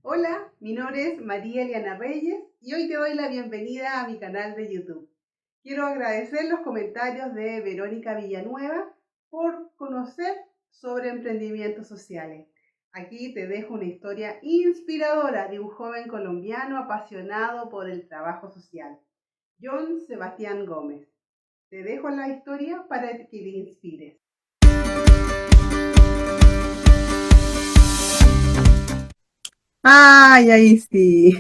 Hola, mi nombre es María Eliana Reyes y hoy te doy la bienvenida a mi canal de YouTube. Quiero agradecer los comentarios de Verónica Villanueva por conocer sobre emprendimientos sociales. Aquí te dejo una historia inspiradora de un joven colombiano apasionado por el trabajo social, John Sebastián Gómez. Te dejo la historia para que te inspires. Ay, ahí sí.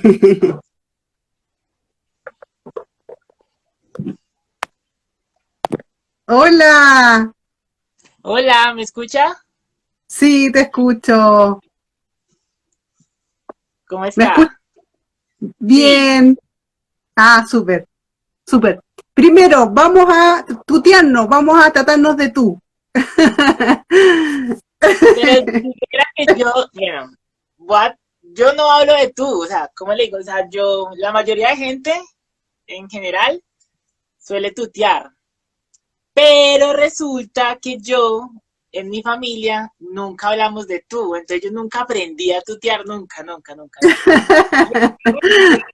Hola, Hola, ¿me escucha? sí, te escucho. ¿Cómo ¿Me escuchas está? Sí, bien? Ah, súper, súper. Primero, vamos a tutearnos, vamos a tratarnos de tú. pero si supiera que yo, bueno, yo no hablo de tú, o sea, ¿cómo le digo? O sea, la mayoría de gente en general suele tutear, pero resulta que en mi familia, nunca hablamos de tú, entonces yo nunca aprendí a tutear, nunca, nunca, nunca, nunca.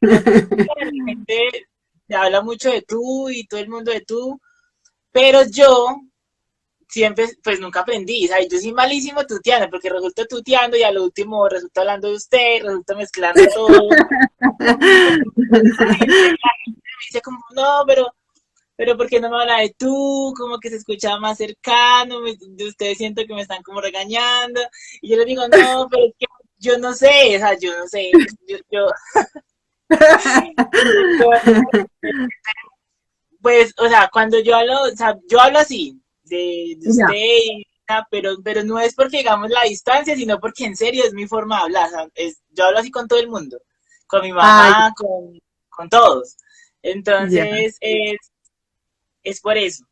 La gente se habla mucho de tú y todo el mundo de tú, pero yo siempre, pues nunca aprendí, ¿sabes? Yo soy malísimo tuteando, porque resulta tuteando y a lo último resulta hablando de usted, resulta mezclando todo. Me dice como, no, pero ¿por qué no me habla de tú? Como que se escuchaba más cercano, de ustedes siento que me están como regañando. Y yo les digo, no, pero es que yo no sé, o sea, yo no sé, yo, pues, o sea, cuando yo hablo, o sea, yo hablo así, de usted, Ya. pero no es porque digamos la distancia, sino porque en serio es mi forma de hablar. O sea, yo hablo así con todo el mundo, con mi Ah, mamá, con todos. ya. Entonces, es por eso.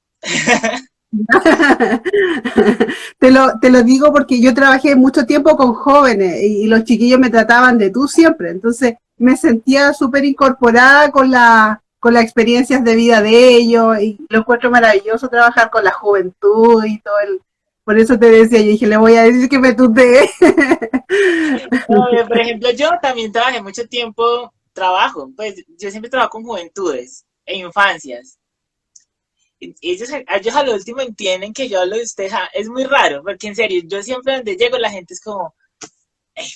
Te lo digo porque yo trabajé mucho tiempo con jóvenes y los chiquillos me trataban de tú siempre, entonces me sentía súper incorporada con las experiencias de vida de ellos y lo encuentro maravilloso trabajar con la juventud y todo el... Por eso te decía, yo dije, le voy a decir que me tutee. Por ejemplo, yo también trabajé mucho tiempo, pues yo siempre trabajo con juventudes e infancias. Ellos a lo último entienden que yo hablo de usted, es muy raro, porque en serio, yo siempre donde llego la gente es como,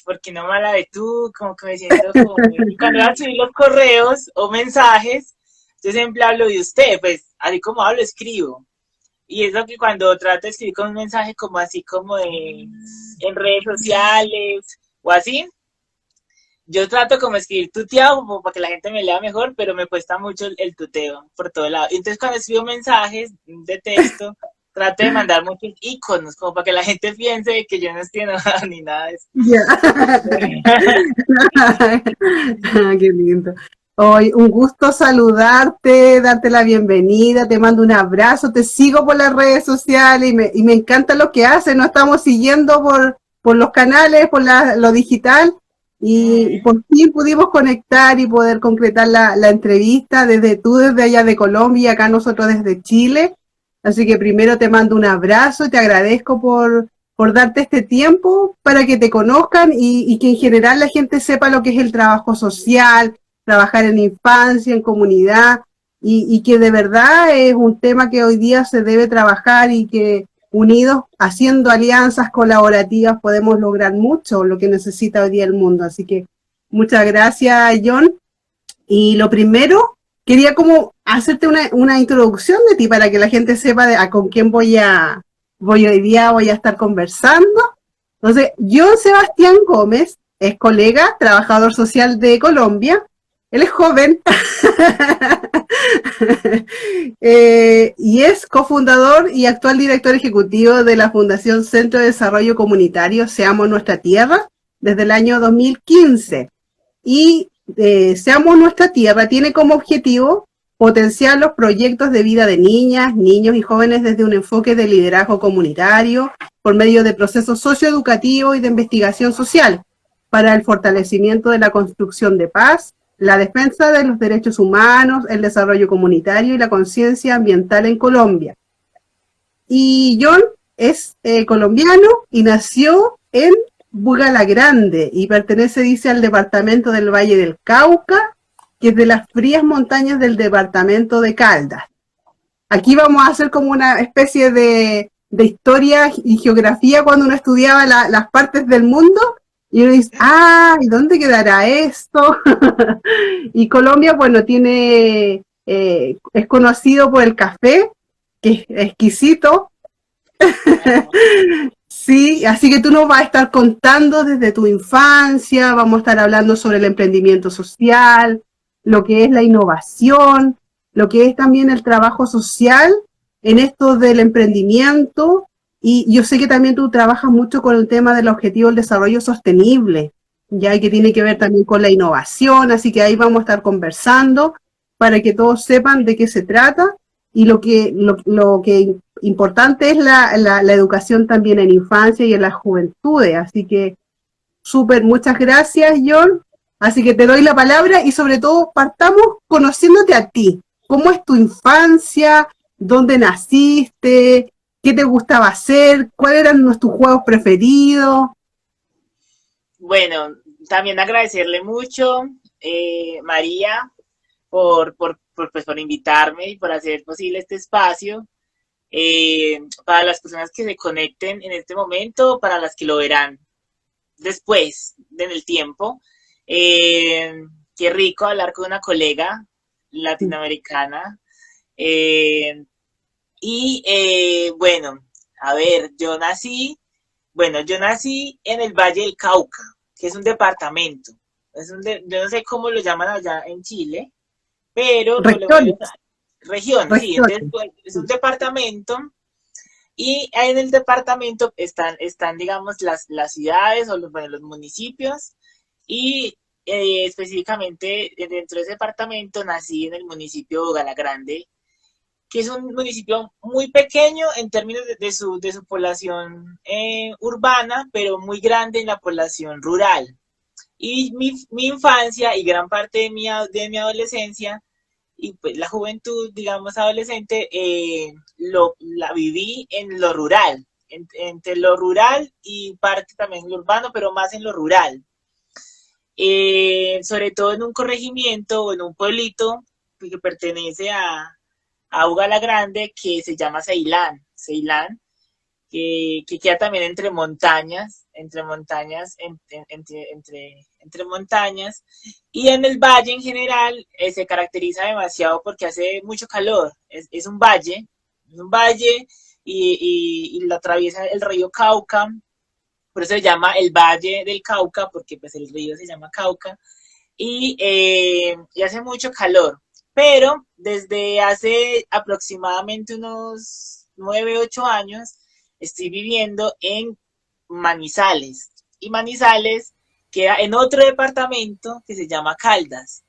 ¿por qué no me habla de tú? Como que me siento como, y cuando van a subir los correos o mensajes, yo siempre hablo de usted, pues así como hablo, escribo. Y es lo que cuando trato de escribir con un mensaje como así como en redes sociales o así, yo trato como escribir tuteado como para que la gente me lea mejor, pero me cuesta mucho el tuteo por todo lado. Entonces cuando escribo mensajes de texto, trato de mandar muchos iconos como para que la gente piense que yo no estoy enojada ni nada de eso. Ya. Qué lindo. Hoy, un gusto saludarte, darte la bienvenida, te mando un abrazo, te sigo por las redes sociales y me encanta lo que haces, nos estamos siguiendo por los canales, lo digital y por fin pudimos conectar y poder concretar la entrevista desde allá de Colombia y acá nosotros desde Chile. Así que primero te mando un abrazo y te agradezco por darte este tiempo para que te conozcan y que en general la gente sepa lo que es el trabajo social, trabajar en infancia, en comunidad, y que de verdad es un tema que hoy día se debe trabajar y que unidos, haciendo alianzas colaborativas, podemos lograr mucho lo que necesita hoy día el mundo. Así que muchas gracias, John. Y lo primero, quería como hacerte una introducción de ti para que la gente sepa con quién voy hoy día, voy a estar conversando. Entonces, John Sebastián Gómez es colega, trabajador social de Colombia. Él es joven y es cofundador y actual director ejecutivo de la Fundación Centro de Desarrollo Comunitario Seamos Nuestra Tierra desde el año 2015. Y Seamos Nuestra Tierra tiene como objetivo potenciar los proyectos de vida de niñas, niños y jóvenes desde un enfoque de liderazgo comunitario por medio de procesos socioeducativos y de investigación social para el fortalecimiento de la construcción de paz, la defensa de los derechos humanos, el desarrollo comunitario y la conciencia ambiental en Colombia. Y John es colombiano y nació en Buga la Grande y pertenece, dice, al departamento del Valle del Cauca, que es de las frías montañas del departamento de Caldas. Aquí vamos a hacer como una especie de historia y geografía cuando uno estudiaba las partes del mundo y uno dice, ah, ¿y dónde quedará esto? Y Colombia, bueno, tiene, es conocido por el café, que es exquisito. Ajá. Sí, así que tú nos vas a estar contando desde tu infancia, vamos a estar hablando sobre el emprendimiento social, lo que es la innovación, lo que es también el trabajo social en esto del emprendimiento. Y yo sé que también tú trabajas mucho con el tema del objetivo del desarrollo sostenible, ya que tiene que ver también con la innovación, así que ahí vamos a estar conversando para que todos sepan de qué se trata y lo que importante es la educación también en infancia y en las juventudes. Así que súper, muchas gracias, John. Así que te doy la palabra y sobre todo partamos conociéndote a ti. ¿Cómo es tu infancia? ¿Dónde naciste? ¿Qué te gustaba hacer? ¿Cuáles eran tus juegos preferidos? Bueno, también agradecerle mucho, María, pues, por invitarme y por hacer posible este espacio. Para las personas que se conecten en este momento, para las que lo verán después, en el tiempo. Eh, Qué rico hablar con una colega latinoamericana. Eh, bueno, a ver, yo nací en el Valle del Cauca, que es un departamento. Yo no sé cómo lo llaman allá en Chile, pero por lo menos Regiones, región, sí, entonces regiones. pues, es un departamento y en el departamento están digamos, las ciudades o bueno, los municipios y específicamente dentro de ese departamento nací en el municipio de Gala Grande, que es un municipio muy pequeño en términos de su población urbana, pero muy grande en la población rural. Y mi infancia y gran parte de mi adolescencia y pues la juventud, digamos, adolescente, la viví en lo rural, entre lo rural y parte también lo urbano, pero más en lo rural. Sobre todo en un corregimiento o en un pueblito que pertenece a Uga la Grande, que se llama Ceilán, que queda también entre montañas, entre montañas, y en el valle en general se caracteriza demasiado porque hace mucho calor, es un valle y lo atraviesa el río Cauca, por eso se llama el Valle del Cauca, porque pues el río se llama Cauca, y hace mucho calor, pero desde hace aproximadamente unos 9, 8 años estoy viviendo en Manizales. Y Manizales queda en otro departamento que se llama Caldas.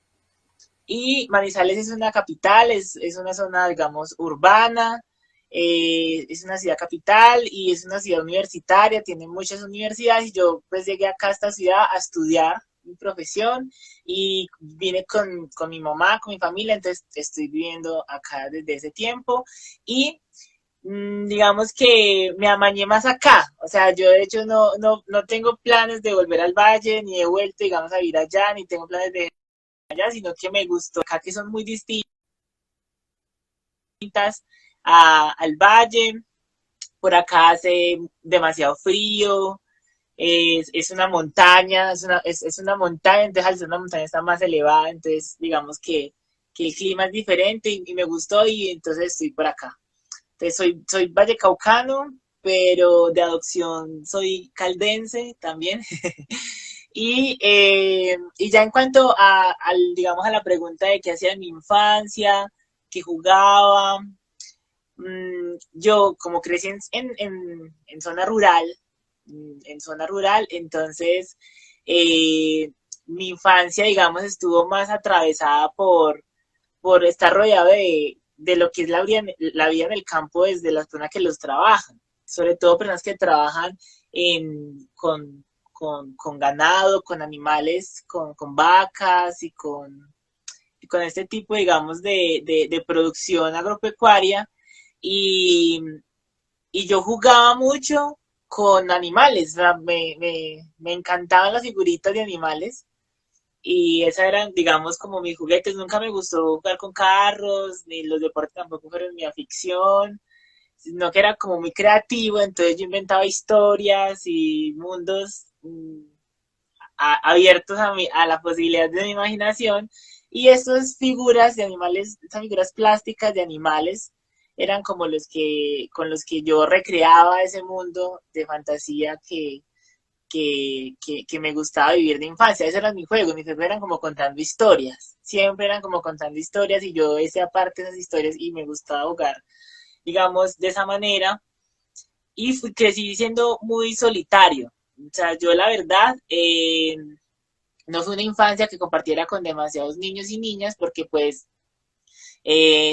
Y Manizales es una capital, es una zona, digamos, urbana, es una ciudad capital y es una ciudad universitaria, tiene muchas universidades y yo pues llegué acá a esta ciudad a estudiar mi profesión y vine con mi mamá, con mi familia, entonces estoy viviendo acá desde ese tiempo y digamos que me amañé más acá, o sea, yo de hecho no tengo planes de volver al valle, ni de vuelta, digamos, a ir allá, ni tengo planes de allá, sino que me gustó acá que son muy distintas al valle, por acá hace demasiado frío, es una montaña, es una montaña, entonces al ser una montaña está más elevada, entonces digamos que el clima es diferente y me gustó y entonces estoy por acá. Entonces soy vallecaucano, pero de adopción soy caldense también. Y ya en cuanto digamos, a la pregunta de qué hacía en mi infancia, qué jugaba, yo como crecí en zona rural, entonces eh, mi infancia, digamos, estuvo más atravesada por estar rodeado de lo que es la vida en el campo desde las personas que los trabajan, sobre todo personas que trabajan con ganado, con animales, con vacas y con este tipo, digamos, de producción agropecuaria. Y, y yo jugaba mucho con animales, o sea, me encantaban las figuritas de animales y esas eran, digamos, como mis juguetes. Nunca me gustó jugar con carros, ni los deportes tampoco fueron mi afición, sino que era como muy creativo, entonces yo inventaba historias y mundos abiertos a la posibilidad de mi imaginación. Y estas figuras de animales, estas figuras plásticas de animales, eran como con los que yo recreaba ese mundo de fantasía que me gustaba vivir de infancia. Ese era mi juego. Mis juegos eran como contando historias. Siempre eran como contando historias y yo hice aparte esas historias y me gustaba jugar, digamos, de esa manera. Y crecí siendo muy solitario. O sea, yo la verdad, no fue una infancia que compartiera con demasiados niños y niñas porque pues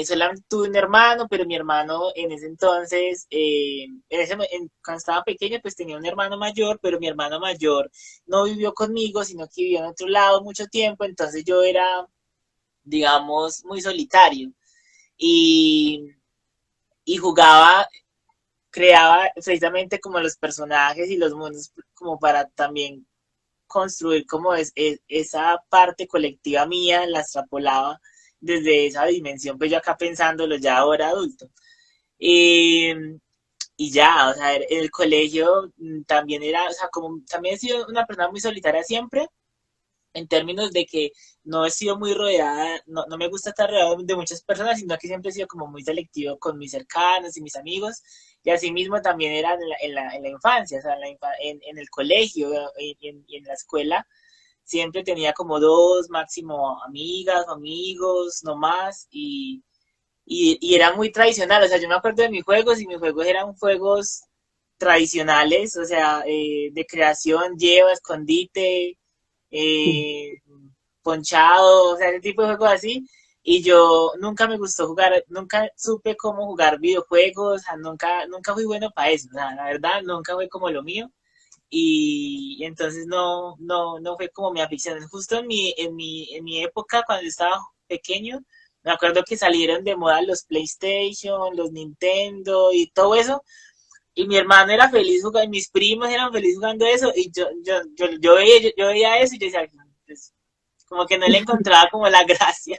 solamente tuve un hermano, pero mi hermano en ese entonces, cuando estaba pequeña, pues tenía un hermano mayor, pero mi hermano mayor no vivió conmigo, sino que vivió en otro lado mucho tiempo, entonces yo era, digamos, muy solitario y, y jugaba, creaba precisamente como los personajes y los mundos como para también construir como esa parte colectiva mía, la extrapolaba desde esa dimensión, pues yo acá pensándolo ya ahora adulto. Eh, y ya, o sea, en el colegio también era, o sea, como también he sido una persona muy solitaria siempre, en términos de que no he sido muy rodeada, no me gusta estar rodeado de muchas personas, sino que siempre he sido como muy selectivo con mis cercanos y mis amigos, y así mismo también era en la infancia, o sea, en el colegio y en la escuela, siempre tenía como dos, máximo amigas, amigos, no más, y era muy tradicional, o sea, yo me acuerdo de mis juegos y mis juegos eran juegos tradicionales, o sea, de creación, lleva, escondite, eh, ponchado, o sea, ese tipo de juegos así. Y yo nunca me gustó jugar, nunca supe cómo jugar videojuegos, o sea, nunca fui bueno para eso, o sea, la verdad, nunca fue como lo mío. Y entonces no fue como mi afición. Justo en mi época, cuando yo estaba pequeño, me acuerdo que salieron de moda los PlayStation, los Nintendo y todo eso, y mi hermano era feliz jugando, mis primos eran felices jugando eso, y yo veía eso y yo decía, pues, como que no le encontraba como la gracia.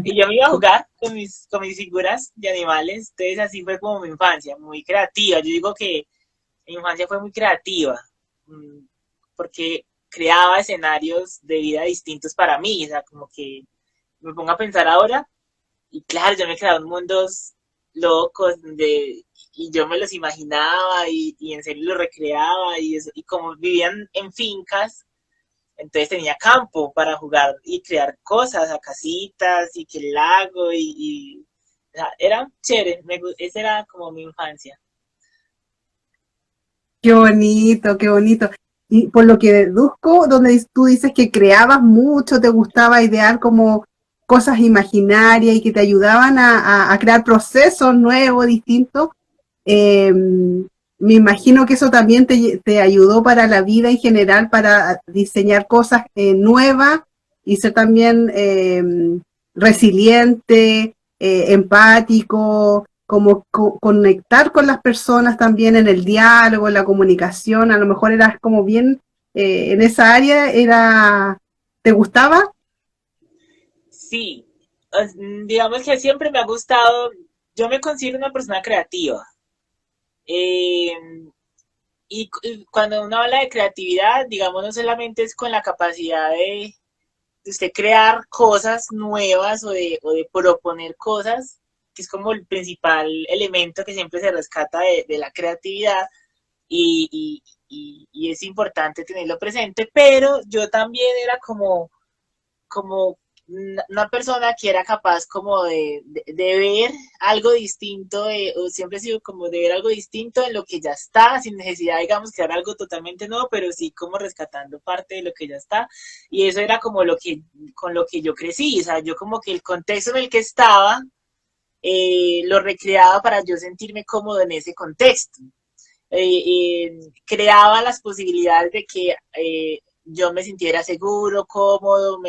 Y yo me iba a jugar con mis figuras de animales, entonces así fue como mi infancia, muy creativa. Yo digo que mi infancia fue muy creativa, mm, porque creaba escenarios de vida distintos para mí, o sea, como que me pongo a pensar ahora, y claro, yo me creaba mundos locos y yo me los imaginaba y en serio los recreaba y eso, y como vivían en fincas, entonces tenía campo para jugar y crear cosas, a casitas y que el lago o sea, era chévere, esa era como mi infancia. Qué bonito, qué bonito. Y por lo que deduzco, donde tú dices que creabas mucho, te gustaba idear como cosas imaginarias y que te ayudaban a crear procesos nuevos, distintos, me imagino que eso también te ayudó para la vida en general, para diseñar cosas nuevas y ser también resiliente, empático, como conectar con las personas también en el diálogo, en la comunicación. A lo mejor eras como bien en esa área, ¿te gustaba? Sí, digamos que siempre me ha gustado, yo me considero una persona creativa. Eh, y cuando uno habla de creatividad, digamos, no solamente es con la capacidad de usted crear cosas nuevas o de proponer cosas, que es como el principal elemento que siempre se rescata de la creatividad y es importante tenerlo presente, pero yo también era como una persona que era capaz como de ver algo distinto, o siempre he sido como de ver algo distinto en lo que ya está, sin necesidad, digamos, que era algo totalmente nuevo, pero sí como rescatando parte de lo que ya está. Y eso era como con lo que yo crecí, o sea, yo como que el contexto en el que estaba, lo recreaba para yo sentirme cómodo en ese contexto. Creaba las posibilidades de que yo me sintiera seguro, cómodo,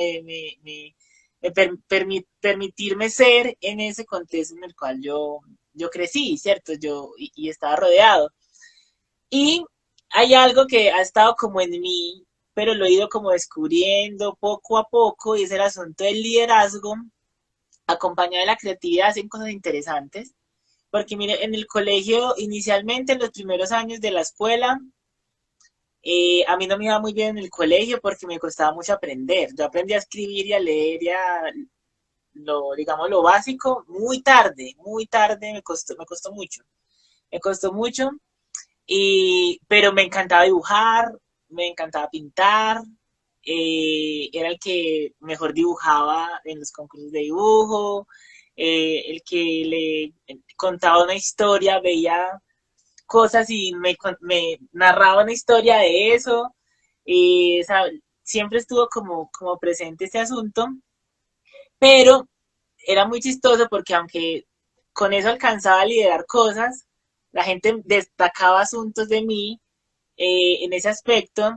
permitirme ser en ese contexto en el cual yo crecí, ¿cierto? Y estaba rodeado. Y hay algo que ha estado como en mí, pero lo he ido como descubriendo poco a poco, y es el asunto del liderazgo, acompañado de la creatividad, hacen cosas interesantes. Porque mire, en el colegio, inicialmente en los primeros años de la escuela, a mí no me iba muy bien en el colegio porque me costaba mucho aprender. Yo aprendí a escribir y a leer y a lo, digamos, lo básico muy tarde, me costó mucho. Me costó mucho, pero me encantaba dibujar, me encantaba pintar, era el que mejor dibujaba en los concursos de dibujo, el que le contaba una historia, veía cosas y me narraba una historia de eso. O sea, siempre estuvo como presente este asunto, pero era muy chistoso porque aunque con eso alcanzaba a liderar cosas, la gente destacaba asuntos de mí en ese aspecto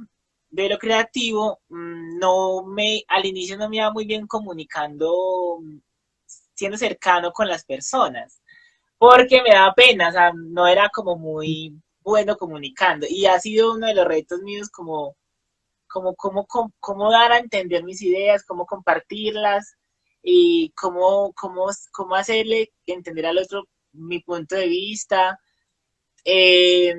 de lo creativo. Al inicio no me iba muy bien comunicando, siendo cercano con las personas, porque me daba pena, o sea, no era como muy bueno comunicando, y ha sido uno de los retos míos cómo dar a entender mis ideas, cómo compartirlas y cómo hacerle entender al otro mi punto de vista. Eh,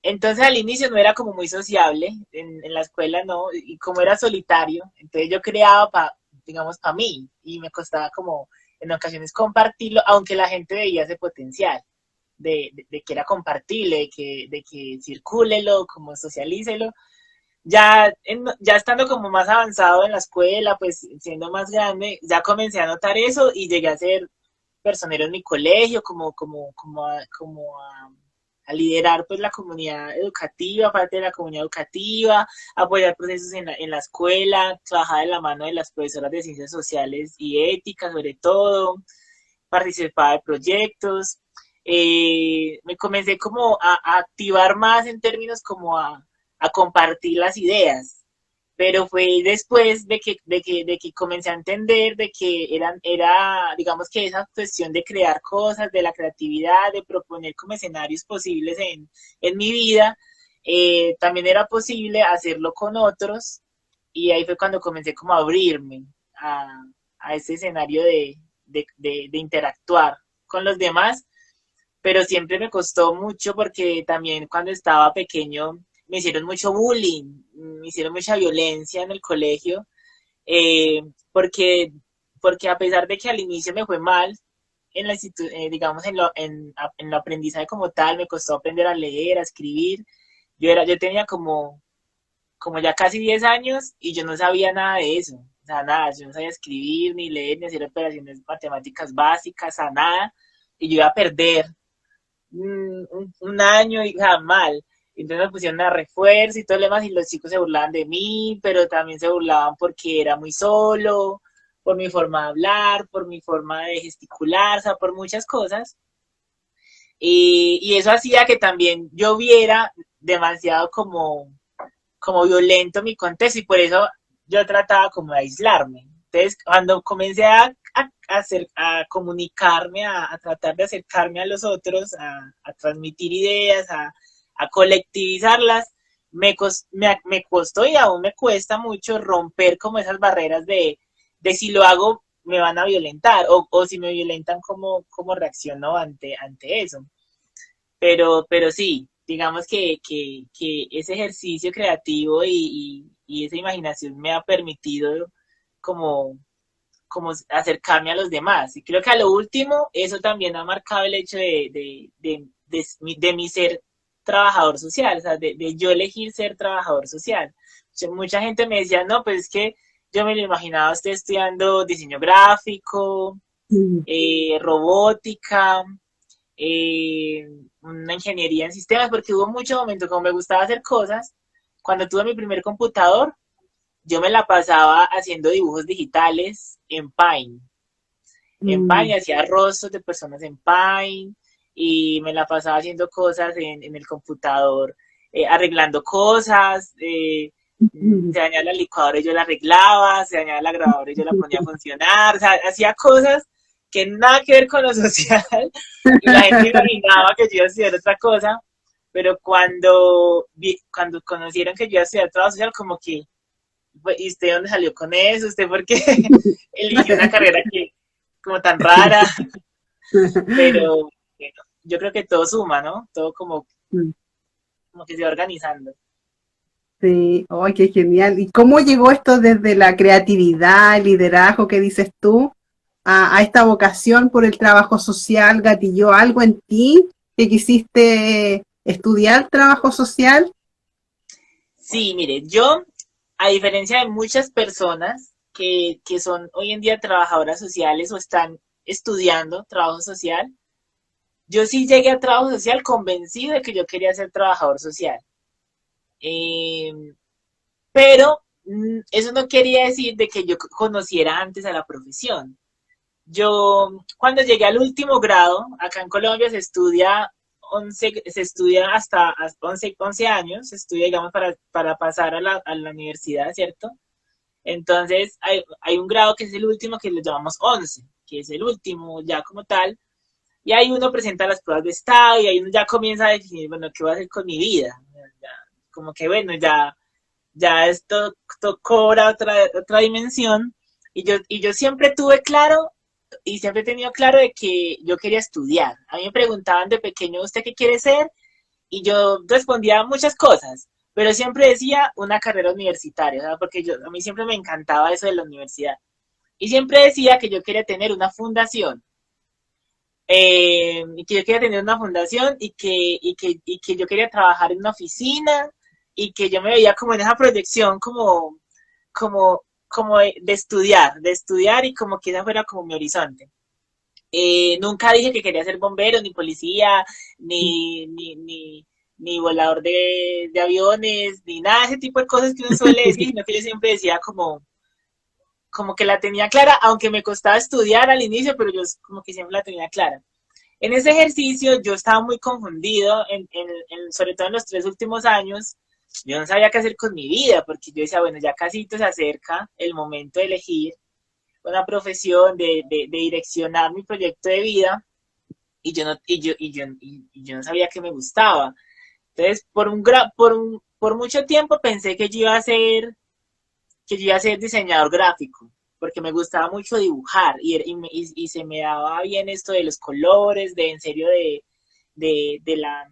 entonces al inicio no era como muy sociable, en la escuela no, y como era solitario, entonces yo creaba digamos, para mí, y me costaba como en ocasiones compartirlo, aunque la gente veía ese potencial de que era compartible, de que circúlelo, como socialícelo. Ya estando como más avanzado en la escuela, pues siendo más grande, ya comencé a notar eso y llegué a ser personero en mi colegio, a liderar pues la comunidad educativa, parte de la comunidad educativa, apoyar procesos en la escuela, trabajar de la mano de las profesoras de ciencias sociales y ética sobre todo, participar de proyectos. Me comencé como a activar más en términos como a compartir las ideas, pero fue después de que comencé a entender de que digamos que esa cuestión de crear cosas, de la creatividad, de proponer como escenarios posibles en mi vida, también era posible hacerlo con otros, y ahí fue cuando comencé como a abrirme a, a ese escenario de interactuar con los demás, pero siempre me costó mucho porque también cuando estaba pequeño me hicieron mucho bullying, me hicieron mucha violencia en el colegio, eh, porque, porque a pesar de que al inicio me fue mal, digamos, en lo aprendizaje como tal, me costó aprender a leer, a escribir. Yo tenía como ya casi 10 años y yo no sabía nada de eso. O sea, nada, yo no sabía escribir, ni leer, ni hacer operaciones matemáticas básicas, a nada. Y yo iba a perder un año y mal. Entonces me pusieron a refuerzo y todo lo demás, y los chicos se burlaban de mí, pero también se burlaban porque era muy solo, por mi forma de hablar, por mi forma de gesticular, o sea, por muchas cosas. Y eso hacía que también yo viera demasiado como violento mi contexto, y por eso yo trataba como de aislarme. Entonces, cuando comencé a comunicarme, a tratar de acercarme a los otros, a transmitir ideas, a colectivizarlas, me costó y aún me cuesta mucho romper como esas barreras de si lo hago me van a violentar, o si me violentan, cómo reacciono ante eso. Pero sí, digamos que ese ejercicio creativo y esa imaginación me ha permitido como, como acercarme a los demás. Y creo que a lo último, eso también ha marcado el hecho de mi ser trabajador social, o sea, de yo elegir ser trabajador social. O sea, mucha gente me decía, no, pues es que yo me lo imaginaba usted estudiando diseño gráfico, Mm. robótica, eh, una ingeniería en sistemas, porque hubo mucho momento como me gustaba hacer cosas. Cuando tuve mi primer computador, yo me la pasaba haciendo dibujos digitales en Paint. En Mm. Paint hacía rostros de personas en Paint, y me la pasaba haciendo cosas en el computador, arreglando cosas. Se dañaba la licuadora y yo la arreglaba, se dañaba la grabadora y yo la ponía a funcionar, o sea, hacía cosas que nada que ver con lo social, y la gente imaginaba que yo iba a hacer otra cosa, pero cuando conocieron que yo iba a estudiar trabajo social, como que, ¿y usted dónde salió con eso? ¿Usted por qué eligió una carrera que como tan rara? Pero bueno, yo creo que todo suma, ¿no? Todo como que se va organizando. Sí, ¡ay, qué genial! ¿Y cómo llegó esto desde la creatividad, el liderazgo que dices tú, a esta vocación por el trabajo social? ¿Gatilló algo en ti que quisiste estudiar trabajo social? Sí, mire, yo, a diferencia de muchas personas que son hoy en día trabajadoras sociales o están estudiando trabajo social, yo sí llegué a trabajo social convencido de que yo quería ser trabajador social. Eh, pero eso no quería decir de que yo conociera antes a la profesión. Yo, cuando llegué al último grado, acá en Colombia se estudia hasta 11 años, se estudia, digamos, para pasar a la universidad, ¿cierto? Entonces, hay un grado que es el último que le llamamos 11, que es el último ya como tal, y ahí uno presenta las pruebas de estado y ahí uno ya comienza a definir, bueno, ¿qué voy a hacer con mi vida? Ya, como que, bueno, ya esto cobra otra dimensión, y yo siempre tuve claro y siempre he tenido claro de que yo quería estudiar. A mí me preguntaban de pequeño, ¿usted qué quiere ser? Y yo respondía muchas cosas, pero siempre decía una carrera universitaria, ¿sabes? Porque a mí siempre me encantaba eso de la universidad. Y siempre decía que yo quería tener una fundación, y que yo quería tener una fundación y que yo quería trabajar en una oficina y que yo me veía como en esa proyección como de estudiar y como que esa fuera como mi horizonte. Nunca dije que quería ser bombero, ni policía, ni volador de aviones, ni nada de ese tipo de cosas que uno suele decir, sino que yo siempre decía como que la tenía clara, aunque me costaba estudiar al inicio, pero yo como que siempre la tenía clara. En ese ejercicio yo estaba muy confundido, sobre todo en los 3 últimos años, yo no sabía qué hacer con mi vida, porque yo decía, bueno, ya casi se acerca el momento de elegir una profesión, de direccionar mi proyecto de vida, y yo no sabía que me gustaba. Entonces, por mucho tiempo pensé que yo iba a ser diseñador gráfico, porque me gustaba mucho dibujar y se me daba bien esto de los colores, en serio, de la,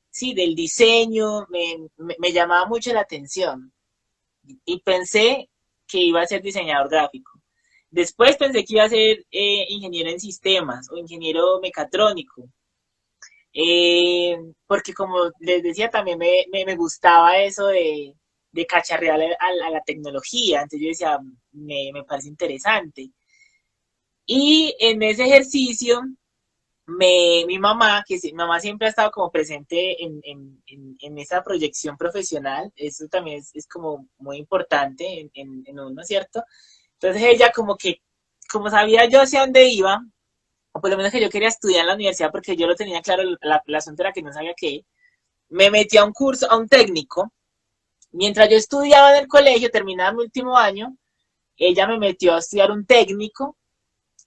sí, del diseño, me llamaba mucho la atención y pensé que iba a ser diseñador gráfico. Después pensé que iba a ser ingeniero en sistemas o ingeniero mecatrónico, porque como les decía, también me gustaba eso de cacharrear a la tecnología, entonces yo decía, me parece interesante. Y en ese ejercicio, mi mamá, mi mamá siempre ha estado como presente en esa proyección profesional, eso también es como muy importante en uno, ¿cierto? Entonces ella como sabía yo hacia dónde iba, o por lo menos que yo quería estudiar en la universidad porque yo lo tenía claro, la asunto era que no sabía qué, me metí a un curso, a un técnico. Mientras yo estudiaba en el colegio, terminaba mi último año, ella me metió a estudiar un técnico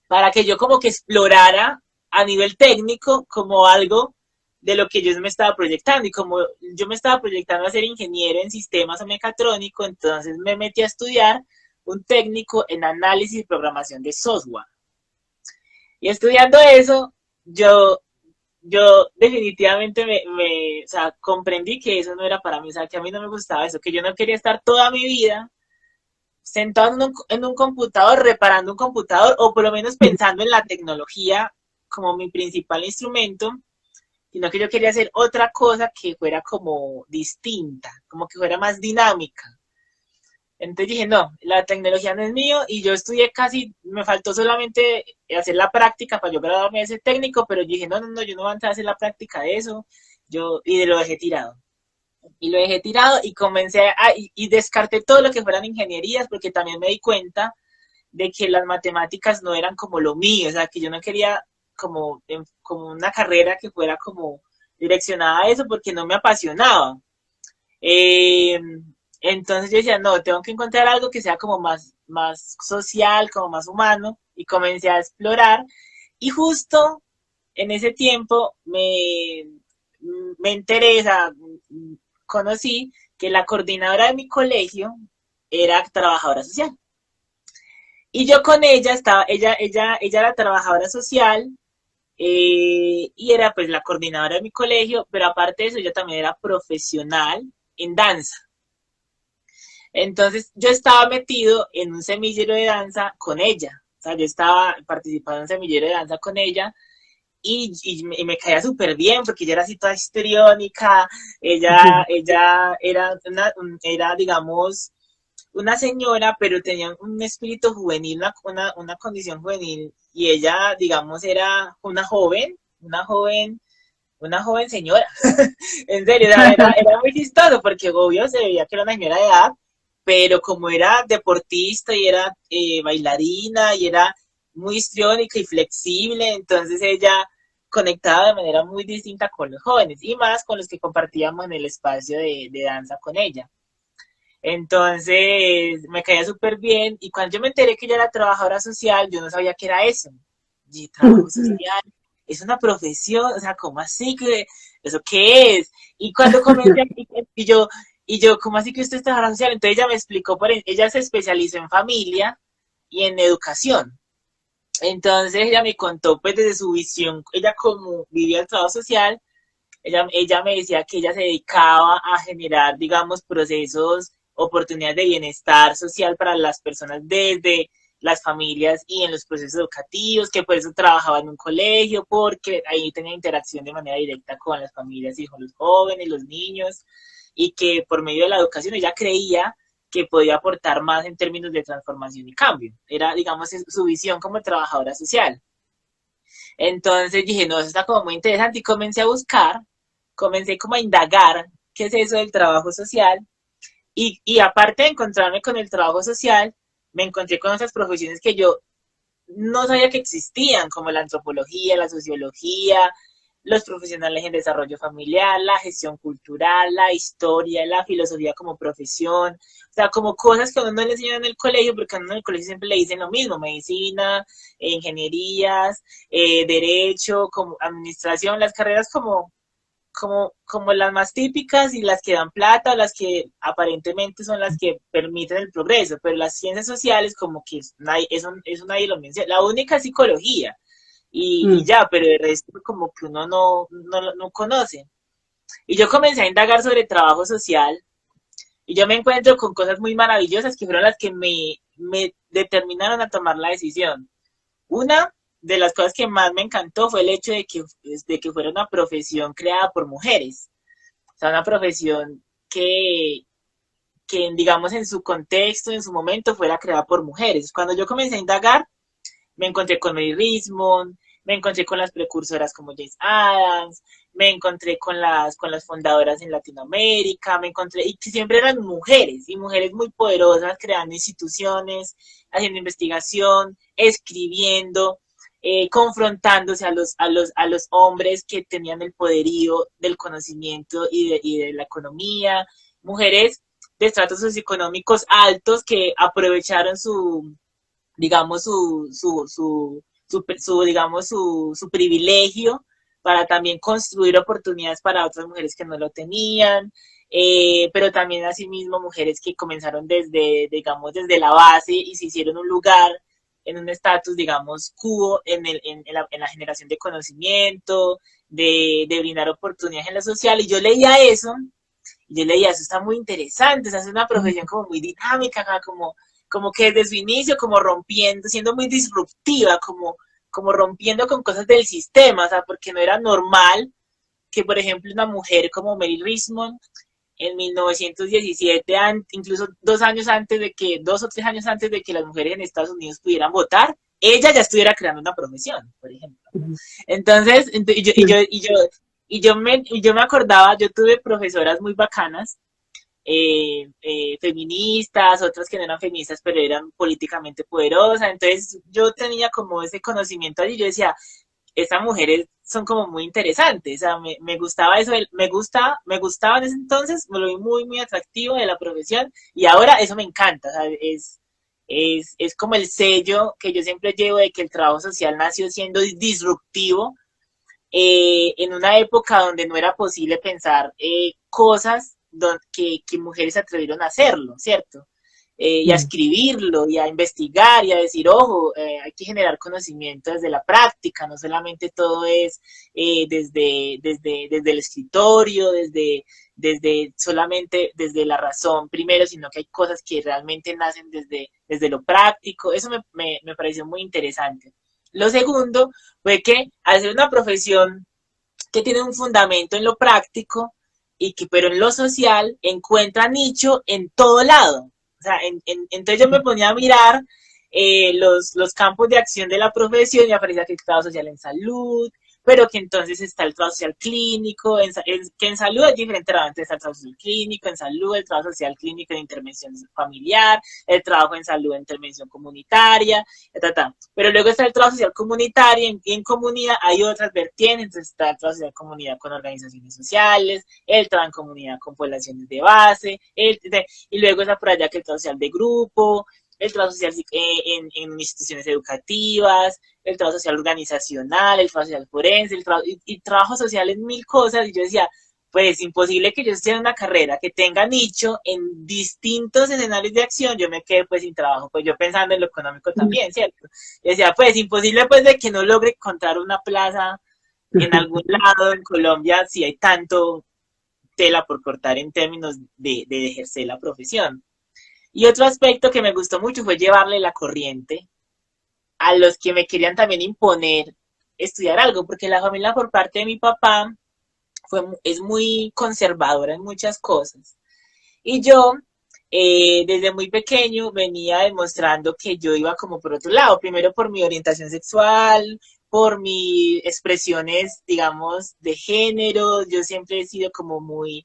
para que yo como que explorara a nivel técnico como algo de lo que yo me estaba proyectando. Y como yo me estaba proyectando a ser ingeniero en sistemas o mecatrónico, entonces me metí a estudiar un técnico en análisis y programación de software. Y estudiando eso, yo definitivamente o sea, comprendí que eso no era para mí, o sea, que a mí no me gustaba eso, que yo no quería estar toda mi vida sentado en un computador, reparando un computador, o por lo menos pensando en la tecnología como mi principal instrumento, sino que yo quería hacer otra cosa que fuera como distinta, como que fuera más dinámica. Entonces dije, no, la tecnología no es mío y yo estudié me faltó solamente hacer la práctica para yo graduarme de ese técnico, pero yo dije, no, no, no, yo no voy a entrar a hacer la práctica de eso, lo dejé tirado. Y lo dejé tirado y y descarté todo lo que fueran ingenierías porque también me di cuenta de que las matemáticas no eran como lo mío, o sea, que yo no quería como una carrera que fuera como direccionada a eso porque no me apasionaba. Eh, entonces yo decía, no, tengo que encontrar algo que sea como más social, como más humano, y comencé a explorar. Y justo en ese tiempo me enteré, o sea, conocí que la coordinadora de mi colegio era trabajadora social. Y yo con ella estaba, ella era trabajadora social, y era pues la coordinadora de mi colegio, pero aparte de eso ella también era profesional en danza. Entonces yo estaba metido en un semillero de danza con ella. O sea, yo estaba participando en un semillero de danza con ella y me caía súper bien porque ella era así toda histriónica, ella era, era, digamos, una señora, pero tenía un espíritu juvenil, una condición juvenil, y ella, digamos, era una joven señora. En serio, era muy chistoso, porque obvio se veía que era una señora de edad, pero como era deportista y era bailarina y era muy histriónica y flexible, entonces ella conectaba de manera muy distinta con los jóvenes y más con los que compartíamos en el espacio de danza con ella. Entonces me caía súper bien y cuando yo me enteré que ella era trabajadora social, yo no sabía qué era eso. Y trabajo social es una profesión, o sea, ¿cómo así que eso qué es? Y cuando comencé y yo, ¿cómo así que usted es trabajadora social? Entonces ella me explicó, ella se especializó en familia y en educación. Entonces ella me contó pues desde su visión, ella como vivía el trabajo social, ella me decía que ella se dedicaba a generar, digamos, procesos, oportunidades de bienestar social para las personas desde las familias y en los procesos educativos, que por eso trabajaba en un colegio, porque ahí tenía interacción de manera directa con las familias y con los jóvenes, los niños, y que por medio de la educación ella creía que podía aportar más en términos de transformación y cambio. Era, digamos, su visión como trabajadora social. Entonces dije, no, eso está como muy interesante y comencé a buscar, comencé como a indagar qué es eso del trabajo social y aparte de encontrarme con el trabajo social, me encontré con esas profesiones que yo no sabía que existían, como la antropología, la sociología, los profesionales en desarrollo familiar, la gestión cultural, la historia, la filosofía como profesión, o sea, como cosas que a uno no le enseñan en el colegio, porque a uno en el colegio siempre le dicen lo mismo, medicina, ingenierías, derecho, como administración, las carreras como las más típicas y las que dan plata, las que aparentemente son las que permiten el progreso, pero las ciencias sociales como que eso nadie lo menciona. La única es psicología y Mm. ya, pero el resto como que uno no conoce. Y yo comencé a indagar sobre trabajo social y yo me encuentro con cosas muy maravillosas que fueron las que me determinaron a tomar la decisión. Una de las cosas que más me encantó fue el hecho de que fuera una profesión creada por mujeres. O sea, una profesión que, digamos, en su contexto, en su momento, fuera creada por mujeres. Cuando yo comencé a indagar, me encontré con Mary Rismond, me encontré con las precursoras como Jace Adams, me encontré con las fundadoras en Latinoamérica, me encontré, y que siempre eran mujeres, y mujeres muy poderosas, creando instituciones, haciendo investigación, escribiendo, confrontándose a los hombres que tenían el poderío del conocimiento y de la economía, mujeres de estratos socioeconómicos altos que aprovecharon digamos, digamos, su privilegio para también construir oportunidades para otras mujeres que no lo tenían, pero también asimismo mujeres que comenzaron digamos, desde la base y se hicieron un lugar en un estatus, digamos, cubo en la generación de conocimiento, de brindar oportunidades en lo social, y yo leía eso, eso está muy interesante, o sea, es una profesión como muy dinámica, como que desde su inicio, como rompiendo, siendo muy disruptiva, como rompiendo con cosas del sistema, o sea, porque no era normal que, por ejemplo, una mujer como Mary Rismond en 1917, incluso 2 años antes de que, 2 o 3 años antes de que las mujeres en Estados Unidos pudieran votar, ella ya estuviera creando una profesión, por ejemplo. Entonces, y yo me acordaba, yo tuve profesoras muy bacanas, feministas, otras que no eran feministas, pero eran políticamente poderosas. Entonces yo tenía como ese conocimiento allí. Yo decía, estas mujeres son como muy interesantes. O sea, me gustaba eso, me gustaba en ese entonces, me lo vi muy, muy atractivo de la profesión y ahora eso me encanta. O sea, es como el sello que yo siempre llevo de que el trabajo social nació siendo disruptivo en una época donde no era posible pensar cosas que mujeres se atrevieron a hacerlo, ¿cierto? Y a Mm. escribirlo, y a investigar, y a decir, ojo, hay que generar conocimiento desde la práctica, no solamente todo es desde el escritorio, solamente desde la razón primero, sino que hay cosas que realmente nacen desde lo práctico. Eso me pareció muy interesante. Lo segundo fue que al ser una profesión que tiene un fundamento en lo práctico, pero en lo social encuentra nicho en todo lado. O sea, entonces yo me ponía a mirar los campos de acción de la profesión y aparecía que el trabajo social en salud, pero que entonces está el trabajo social clínico, que en salud es diferente, entonces está el trabajo social clínico, en salud el trabajo social clínico de intervención familiar, el trabajo en salud de intervención comunitaria, pero luego está el trabajo social comunitario y en comunidad hay otras vertientes, entonces está el trabajo social comunidad con organizaciones sociales, el trabajo en comunidad con poblaciones de base, y luego está por allá que el trabajo social de grupo, el trabajo social en instituciones educativas, el trabajo social organizacional, el trabajo social forense, y trabajo social en mil cosas, y yo decía, pues imposible que yo esté en una carrera que tenga nicho en distintos escenarios de acción, yo me quedé pues sin trabajo, pues yo pensando en lo económico también, ¿cierto? Y decía, pues imposible pues de que no logre encontrar una plaza en algún lado en Colombia si hay tanto tela por cortar en términos de ejercer la profesión. Y otro aspecto que me gustó mucho fue llevarle la corriente a los que me querían también imponer estudiar algo, porque la familia por parte de mi papá es muy conservadora en muchas cosas. Y yo, desde muy pequeño, venía demostrando que yo iba como por otro lado, primero por mi orientación sexual, por mis expresiones, digamos, de género. Yo siempre he sido como muy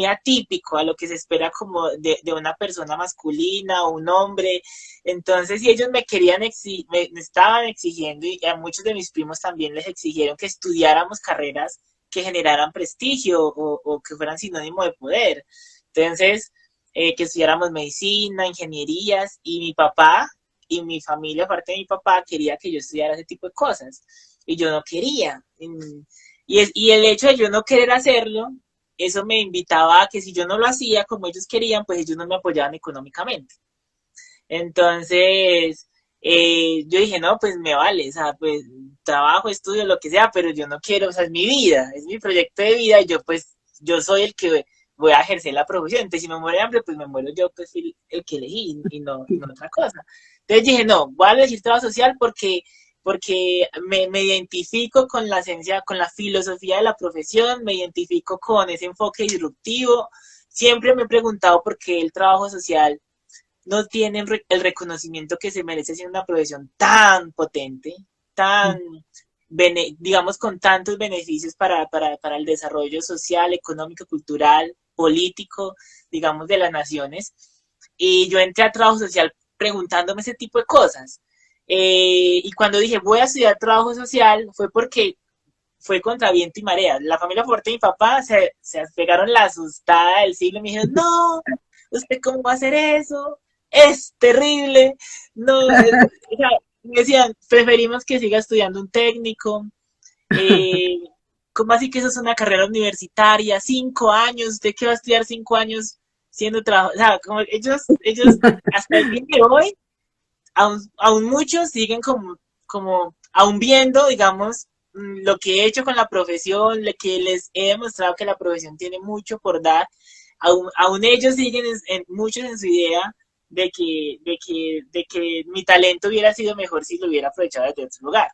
atípico a lo que se espera como de una persona masculina o un hombre. Entonces, si ellos me querían, me estaban exigiendo, y a muchos de mis primos también les exigieron que estudiáramos carreras que generaran prestigio o que fueran sinónimo de poder. Entonces, que estudiáramos medicina, ingenierías, y mi papá y mi familia, aparte de mi papá, quería que yo estudiara ese tipo de cosas. Y yo no quería. Y el hecho de yo no querer hacerlo, eso me invitaba a que si yo no lo hacía como ellos querían, pues ellos no me apoyaban económicamente. Entonces, yo dije, no, pues me vale, o sea, pues trabajo, estudio, lo que sea, pero yo no quiero, o sea, es mi vida, es mi proyecto de vida y yo pues, yo soy el que voy a ejercer la profesión. Entonces, si me muero de hambre, pues me muero yo, pues el que elegí y no otra cosa. Entonces dije, no, voy a elegir trabajo social porque me identifico con la esencia, con la filosofía de la profesión, me identifico con ese enfoque disruptivo. Siempre me he preguntado por qué el trabajo social no tienen el reconocimiento que se merece siendo una profesión tan potente, tan, digamos, con tantos beneficios para el desarrollo social, económico, cultural, político, digamos, de las naciones. Y yo entré a trabajo social preguntándome ese tipo de cosas. Y cuando dije voy a estudiar trabajo social fue porque fue contra viento y marea. La familia fuerte de mi papá se pegaron la asustada del siglo y me dijeron, no, ¿usted cómo va a hacer eso? Es terrible. No, o sea, me decían, preferimos que siga estudiando un técnico. Eh, ¿Cómo así que eso es una carrera universitaria? 5 años, ¿usted qué va a estudiar 5 años siendo trabajo? O sea, como ellos hasta el día de hoy, aún muchos siguen como aún viendo, digamos, lo que he hecho con la profesión, lo que les he demostrado que la profesión tiene mucho por dar, aún ellos siguen muchos en su idea de que mi talento hubiera sido mejor si lo hubiera aprovechado desde otro lugar.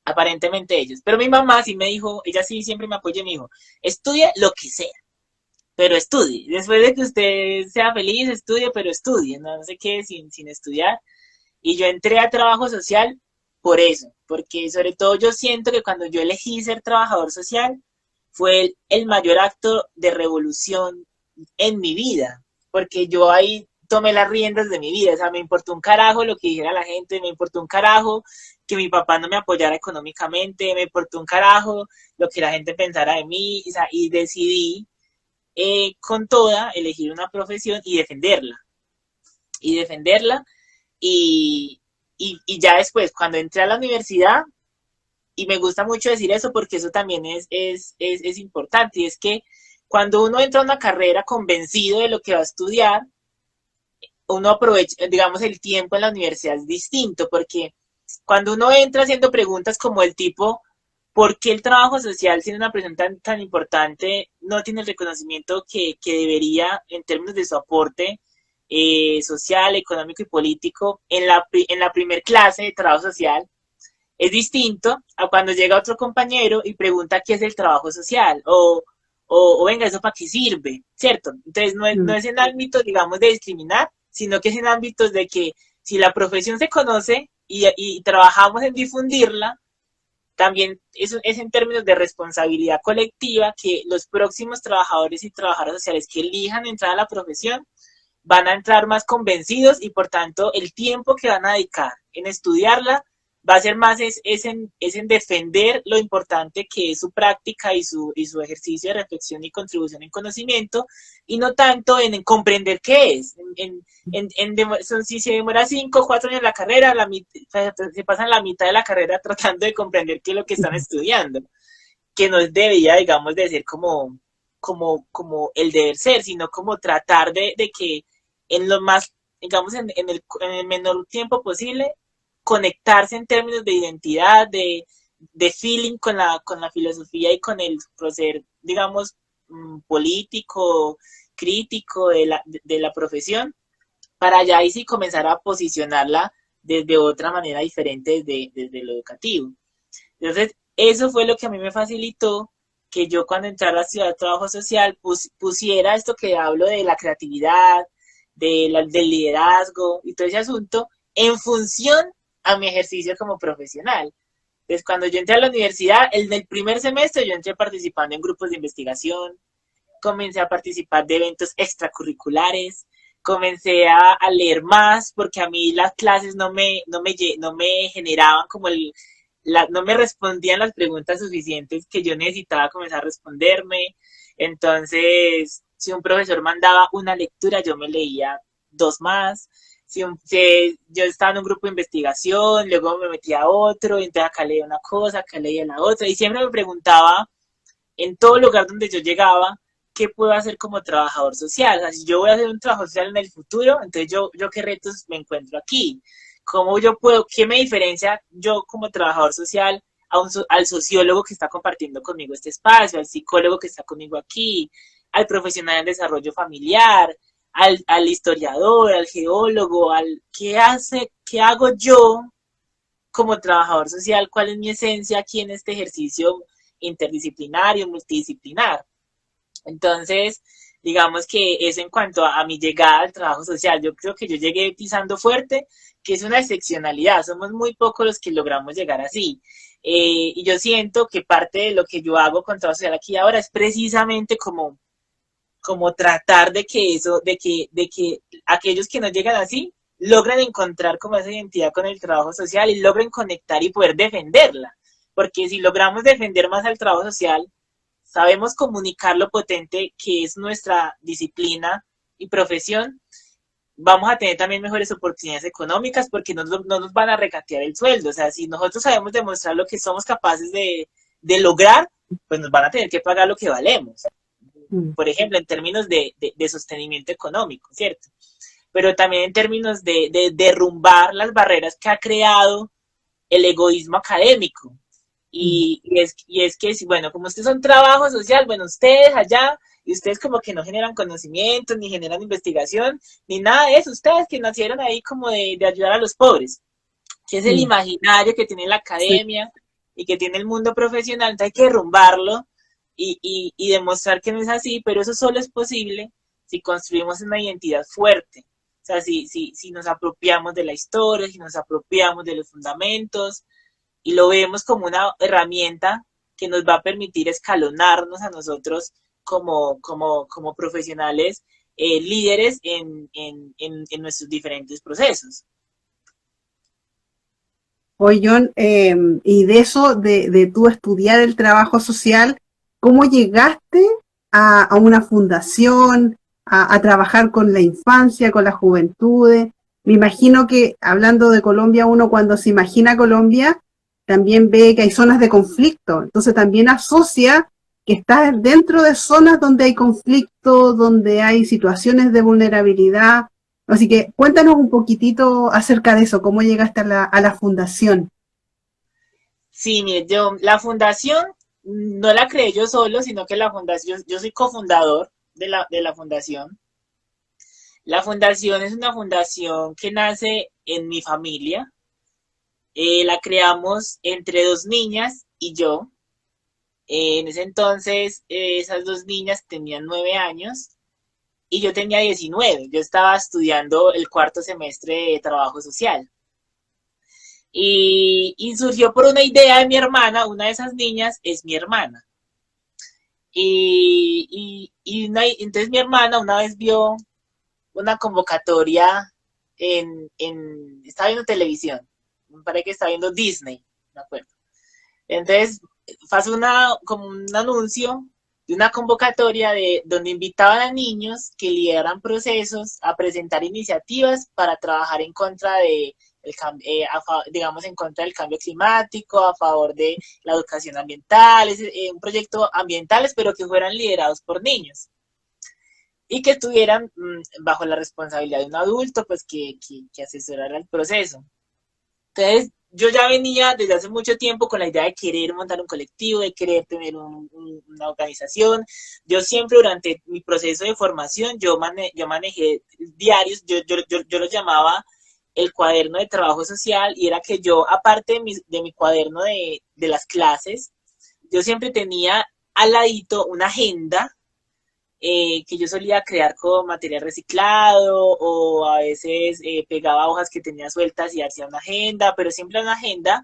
Aparentemente ellos. Pero mi mamá sí me dijo, ella sí siempre me apoya y me dijo, estudie lo que sea, pero estudie. Después de que usted sea feliz, estudie, pero estudie, no se quede sin estudiar. Y yo entré a trabajo social por eso, porque sobre todo yo siento que cuando yo elegí ser trabajador social fue el mayor acto de revolución en mi vida, porque yo ahí tomé las riendas de mi vida, o sea, me importó un carajo lo que dijera la gente, me importó un carajo que mi papá no me apoyara económicamente, me importó un carajo lo que la gente pensara de mí, o sea, y decidí con toda elegir una profesión y defenderla, y ya después, cuando entré a la universidad, y me gusta mucho decir eso porque eso también es importante, y es que cuando uno entra a una carrera convencido de lo que va a estudiar, uno aprovecha, digamos, el tiempo en la universidad es distinto, porque cuando uno entra haciendo preguntas como el tipo, ¿por qué el trabajo social, siendo una profesión tan importante, no tiene el reconocimiento que debería en términos de su aporte social, económico y político en la primer clase de trabajo social? Es distinto a cuando llega otro compañero y pregunta qué es el trabajo social o venga, ¿eso para qué sirve? ¿Cierto? Entonces no es en ámbitos, digamos, de discriminar, sino que es en ámbitos de que si la profesión se conoce y trabajamos en difundirla, también es en términos de responsabilidad colectiva que los próximos trabajadores y trabajadoras sociales que elijan entrar a la profesión van a entrar más convencidos y por tanto el tiempo que van a dedicar en estudiarla va a ser más es en defender lo importante que es su práctica y su ejercicio de reflexión y contribución en conocimiento, y no tanto en comprender qué es. Si se demora 5 o 4 años la carrera, se pasan la mitad de la carrera tratando de comprender qué es lo que están estudiando, que no debería, digamos, de ser como el deber ser, sino como tratar de que en lo más, digamos, en el menor tiempo posible, conectarse en términos de identidad, de feeling con la filosofía y con el proceder, digamos, político, crítico de la profesión, para ya ahí sí comenzar a posicionarla desde otra manera diferente desde lo educativo. Entonces, eso fue lo que a mí me facilitó que yo cuando entré a la Ciudad de Trabajo Social pusiera esto que hablo de la creatividad, del liderazgo y todo ese asunto en función a mi ejercicio como profesional. Entonces, cuando yo entré a la universidad, en el primer semestre yo entré participando en grupos de investigación, comencé a participar de eventos extracurriculares, comencé a leer más porque a mí las clases no me generaban como no me respondían las preguntas suficientes que yo necesitaba comenzar a responderme. Entonces, si un profesor mandaba una lectura, yo me leía 2 más. Si yo estaba en un grupo de investigación, luego me metía a otro, entonces acá leía una cosa, acá leía la otra, y siempre me preguntaba en todo lugar donde yo llegaba, ¿qué puedo hacer como trabajador social? O sea, si yo voy a hacer un trabajo social en el futuro, entonces yo qué retos me encuentro aquí. ¿Cómo yo puedo, qué me diferencia yo como trabajador social al sociólogo que está compartiendo conmigo este espacio, al psicólogo que está conmigo aquí, al profesional en desarrollo familiar, al historiador, al geólogo, qué hago yo como trabajador social, cuál es mi esencia aquí en este ejercicio interdisciplinario, multidisciplinar? Entonces, digamos que eso en cuanto a mi llegada al trabajo social. Yo creo que yo llegué pisando fuerte, que es una excepcionalidad. Somos muy pocos los que logramos llegar así. Y yo siento que parte de lo que yo hago con trabajo social aquí ahora es precisamente como tratar de que de que aquellos que no llegan así logren encontrar como esa identidad con el trabajo social y logren conectar y poder defenderla. Porque si logramos defender más al trabajo social, sabemos comunicar lo potente que es nuestra disciplina y profesión, vamos a tener también mejores oportunidades económicas porque no nos van a recatear el sueldo. O sea, si nosotros sabemos demostrar lo que somos capaces de lograr, pues nos van a tener que pagar lo que valemos. Por ejemplo, en términos de sostenimiento económico, ¿cierto? Pero también en términos de derrumbar las barreras que ha creado el egoísmo académico. Y es que, bueno, como ustedes son trabajo social, bueno, ustedes allá, y ustedes como que no generan conocimiento, ni generan investigación, ni nada de eso, ustedes que nacieron ahí como de ayudar a los pobres, que es el imaginario que tiene la academia y que tiene el mundo profesional, entonces hay que derrumbarlo y demostrar que no es así, pero eso solo es posible si construimos una identidad fuerte. O sea, si nos apropiamos de la historia, si nos apropiamos de los fundamentos, y lo vemos como una herramienta que nos va a permitir escalonarnos a nosotros como profesionales líderes en nuestros diferentes procesos. Oye, John, y de eso, de tú estudiar el trabajo social, ¿cómo llegaste a una fundación, a trabajar con la infancia, con las juventudes? Me imagino que, hablando de Colombia, uno cuando se imagina Colombia, también ve que hay zonas de conflicto, entonces también asocia que estás dentro de zonas donde hay conflicto, donde hay situaciones de vulnerabilidad. Así que cuéntanos un poquitito acerca de eso, cómo llegaste a la fundación. Sí, mire, la fundación no la creé yo solo, sino que la fundación, yo soy cofundador de la fundación. La fundación es una fundación que nace en mi familia. La creamos entre dos niñas y yo. En ese entonces, esas dos niñas tenían 9 años y yo tenía 19. Yo estaba estudiando el cuarto semestre de trabajo social. Y surgió por una idea de mi hermana, una de esas niñas es mi hermana. Entonces mi hermana una vez vio una convocatoria estaba viendo televisión, me parece que estaba viendo Disney, me acuerdo. Entonces, pasó como un anuncio de una convocatoria donde invitaban a niños que lideraran procesos a presentar iniciativas para trabajar en contra digamos, en contra del cambio climático, a favor de la educación ambiental, un proyecto ambientales, pero que fueran liderados por niños y que estuvieran bajo la responsabilidad de un adulto, pues que asesorara el proceso. Entonces, yo ya venía desde hace mucho tiempo con la idea de querer montar un colectivo, de querer tener una organización. Yo siempre durante mi proceso de formación, yo manejé diarios, yo los llamaba el cuaderno de trabajo social, y era que yo, aparte de mi cuaderno de las clases, yo siempre tenía al ladito una agenda que yo solía crear con material reciclado, o a veces pegaba hojas que tenía sueltas y hacía una agenda, pero siempre una agenda.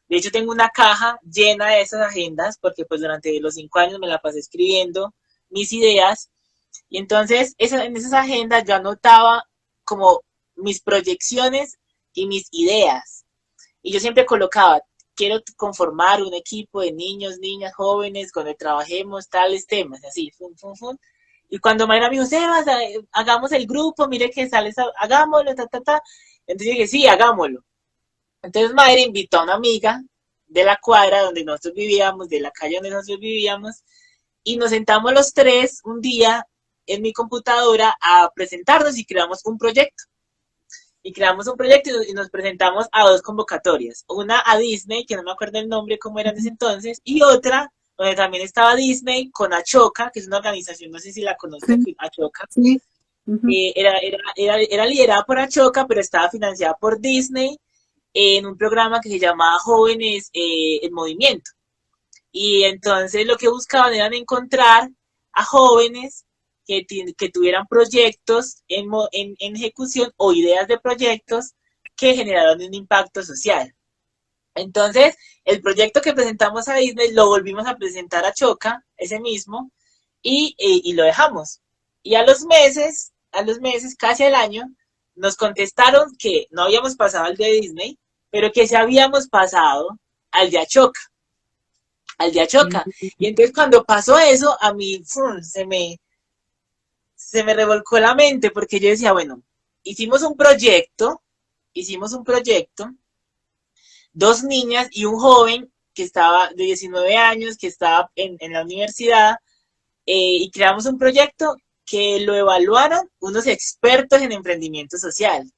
De hecho, tengo una caja llena de esas agendas porque pues durante los 5 años me la pasé escribiendo mis ideas, y entonces en esas agendas yo anotaba como mis proyecciones y mis ideas. Y yo siempre colocaba, quiero conformar un equipo de niños, niñas, jóvenes, donde trabajemos tales temas, así, fun, fun, fun. Y cuando Mayra me dijo, Sebas, hagamos el grupo, mire que sale, hagámoslo, ta, ta, ta. Entonces yo dije, sí, hagámoslo. Entonces Mayra invitó a una amiga de la cuadra donde nosotros vivíamos, de la calle donde nosotros vivíamos, y nos sentamos los tres un día en mi computadora a presentarnos y creamos un proyecto. Y creamos un proyecto y nos presentamos a dos convocatorias. Una a Disney, que no me acuerdo el nombre cómo era en ese entonces, y otra donde también estaba Disney con Achoca, que es una organización, no sé si la conocen, Sí, Achoca. sí. Uh-huh. Era liderada por Achoca, pero estaba financiada por Disney en un programa que se llamaba Jóvenes en Movimiento. Y entonces lo que buscaban era encontrar a jóvenes que tuvieran proyectos en ejecución o ideas de proyectos que generaran un impacto social. Entonces, el proyecto que presentamos a Disney lo volvimos a presentar a Choca, ese mismo, y lo dejamos. Y a los meses, casi al año, nos contestaron que no habíamos pasado al de Disney, pero que sí habíamos pasado al de Achoca, al de Achoca. Y entonces cuando pasó eso, a mí se me revolcó la mente, porque yo decía, bueno, hicimos un proyecto, dos niñas y un joven que estaba de 19 años, que estaba en la universidad, y creamos un proyecto que lo evaluaron unos expertos en emprendimiento social,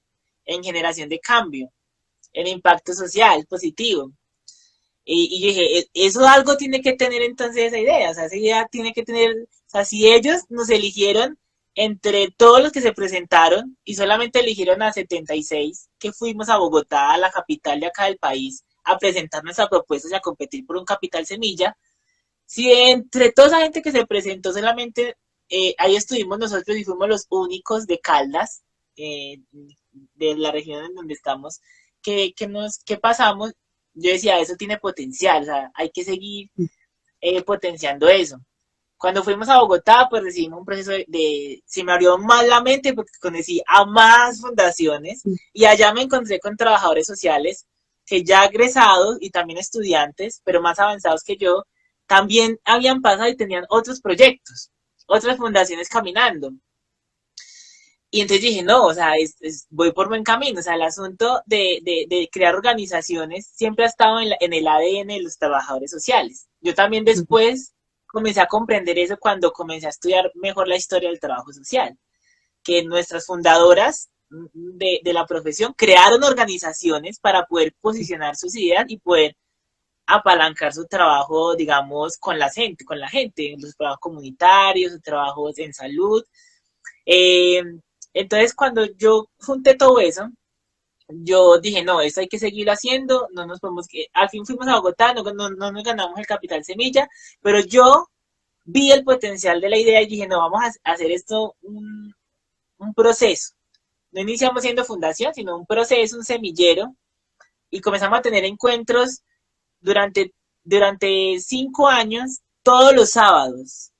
en generación de cambio, en impacto social positivo. Y dije, eso algo tiene que tener entonces esa idea, o sea, esa idea tiene que tener, o sea, si ellos nos eligieron entre todos los que se presentaron y solamente eligieron a 76, que fuimos a Bogotá, a la capital de acá del país, a presentar nuestras propuestas y a competir por un capital semilla, si entre toda esa gente que se presentó solamente ahí estuvimos nosotros y fuimos los únicos de Caldas, de la región en donde estamos, que pasamos, yo decía, eso tiene potencial, o sea, hay que seguir potenciando eso. Cuando fuimos a Bogotá, pues recibimos un proceso se me abrió más la mente porque conocí a más fundaciones, y allá me encontré con trabajadores sociales que ya egresados y también estudiantes, pero más avanzados que yo, también habían pasado y tenían otros proyectos, otras fundaciones caminando. Y entonces dije, no, o sea, voy por buen camino. O sea, el asunto de crear organizaciones siempre ha estado en el ADN de los trabajadores sociales. Yo también después comencé a comprender eso cuando comencé a estudiar mejor la historia del trabajo social, que nuestras fundadoras de la profesión crearon organizaciones para poder posicionar sus ideas y poder apalancar su trabajo, digamos, con la gente, los trabajos comunitarios, sus trabajos en salud. Eh, entonces, cuando yo junté todo eso, yo dije, no, esto hay que seguirlo haciendo, no nos podemos, al fin fuimos a Bogotá, no nos ganamos el Capital Semilla, pero yo vi el potencial de la idea y dije, no, vamos a hacer esto un proceso. No iniciamos siendo fundación, sino un proceso, un semillero, y comenzamos a tener encuentros durante, durante 5 años, todos los sábados,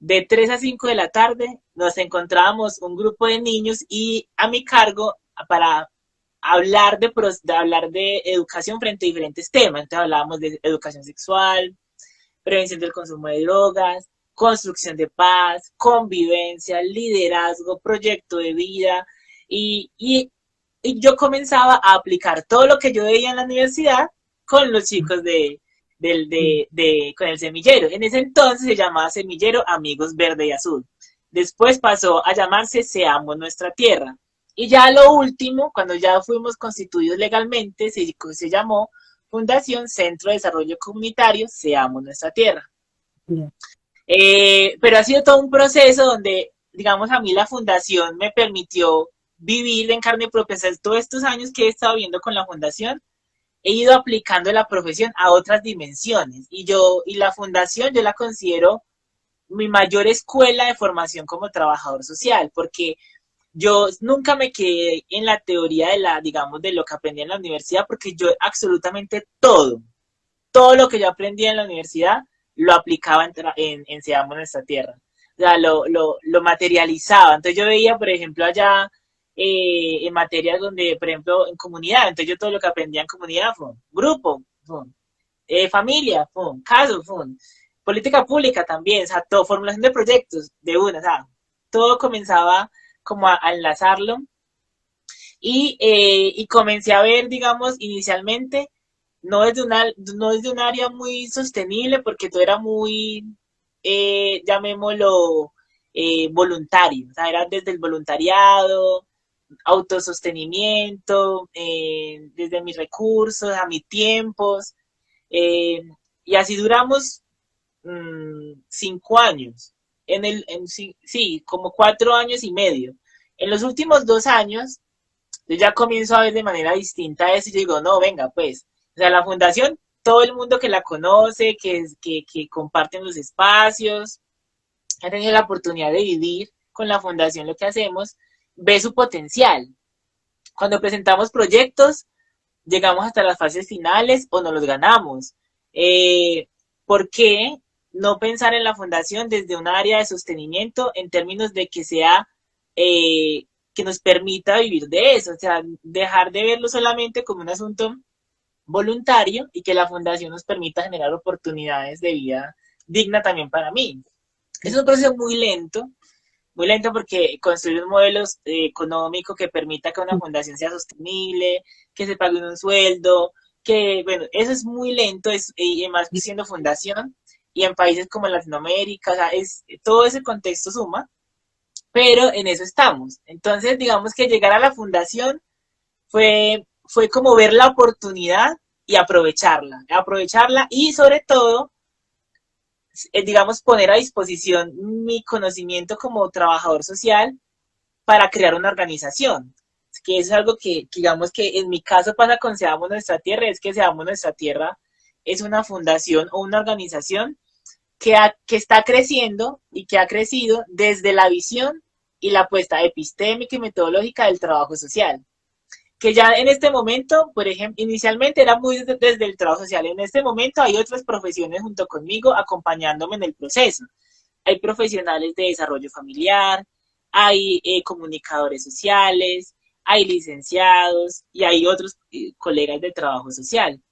de 3 a 5 de la tarde, nos encontrábamos un grupo de niños y a mi cargo para hablar de educación frente a diferentes temas. Entonces hablábamos de educación sexual, prevención del consumo de drogas, construcción de paz, convivencia, liderazgo, proyecto de vida. Y yo comenzaba a aplicar todo lo que yo veía en la universidad con los chicos con el semillero. En ese entonces se llamaba Semillero Amigos Verde y Azul. Después pasó a llamarse Seamos Nuestra Tierra. Y ya lo último, cuando ya fuimos constituidos legalmente, se llamó Fundación Centro de Desarrollo Comunitario Seamos Nuestra Tierra. Yeah. Pero ha sido todo un proceso donde, digamos, a mí la fundación me permitió vivir en carne propia. O sea, todos estos años que he estado viviendo con la fundación, he ido aplicando la profesión a otras dimensiones. Y la fundación yo la considero mi mayor escuela de formación como trabajador social, porque yo nunca me quedé en la teoría digamos, de lo que aprendí en la universidad, porque yo absolutamente todo lo que yo aprendí en la universidad, lo aplicaba en Seamos Nuestra Tierra. O sea, lo materializaba. Entonces yo veía, por ejemplo, allá en materias donde, por ejemplo, en comunidad, entonces yo todo lo que aprendía en comunidad fue grupo, familia, caso, política pública también, o sea, todo, formulación de proyectos de una, o sea, todo comenzaba como a enlazarlo y comencé a ver, digamos, inicialmente, no desde un área muy sostenible, porque todo era muy, llamémoslo, voluntario, o sea, era desde el voluntariado, autosostenimiento, desde mis recursos, a mis tiempos, eh, y así duramos 5 años, sí, como 4 años y medio. En los últimos 2 años, yo ya comienzo a ver de manera distinta eso y yo digo, no, venga, pues, o sea, la fundación, todo el mundo que la conoce, que comparten los espacios, ha tenido la oportunidad de vivir con la fundación lo que hacemos, ve su potencial. Cuando presentamos proyectos, llegamos hasta las fases finales o no los ganamos. ¿Por qué no pensar en la fundación desde un área de sostenimiento en términos de que sea, que nos permita vivir de eso? O sea, dejar de verlo solamente como un asunto voluntario y que la fundación nos permita generar oportunidades de vida digna también para mí. Es un proceso muy lento porque construir un modelo económico que permita que una fundación sea sostenible, que se pague un sueldo, que, bueno, eso es muy lento, y además siendo fundación, y en países como Latinoamérica, o sea, todo ese contexto suma, pero en eso estamos. Entonces, digamos que llegar a la fundación fue como ver la oportunidad y aprovecharla y sobre todo digamos, poner a disposición mi conocimiento como trabajador social para crear una organización. Que es algo que, digamos, que en mi caso pasa con Seamos Nuestra Tierra, es que Seamos Nuestra Tierra es una fundación o una organización que está creciendo y que ha crecido desde la visión y la apuesta epistémica y metodológica del trabajo social. Que ya en este momento, por ejemplo, inicialmente era muy desde el trabajo social, en este momento hay otras profesiones junto conmigo acompañándome en el proceso. Hay profesionales de desarrollo familiar, hay comunicadores sociales, hay licenciados y hay otros colegas de trabajo social.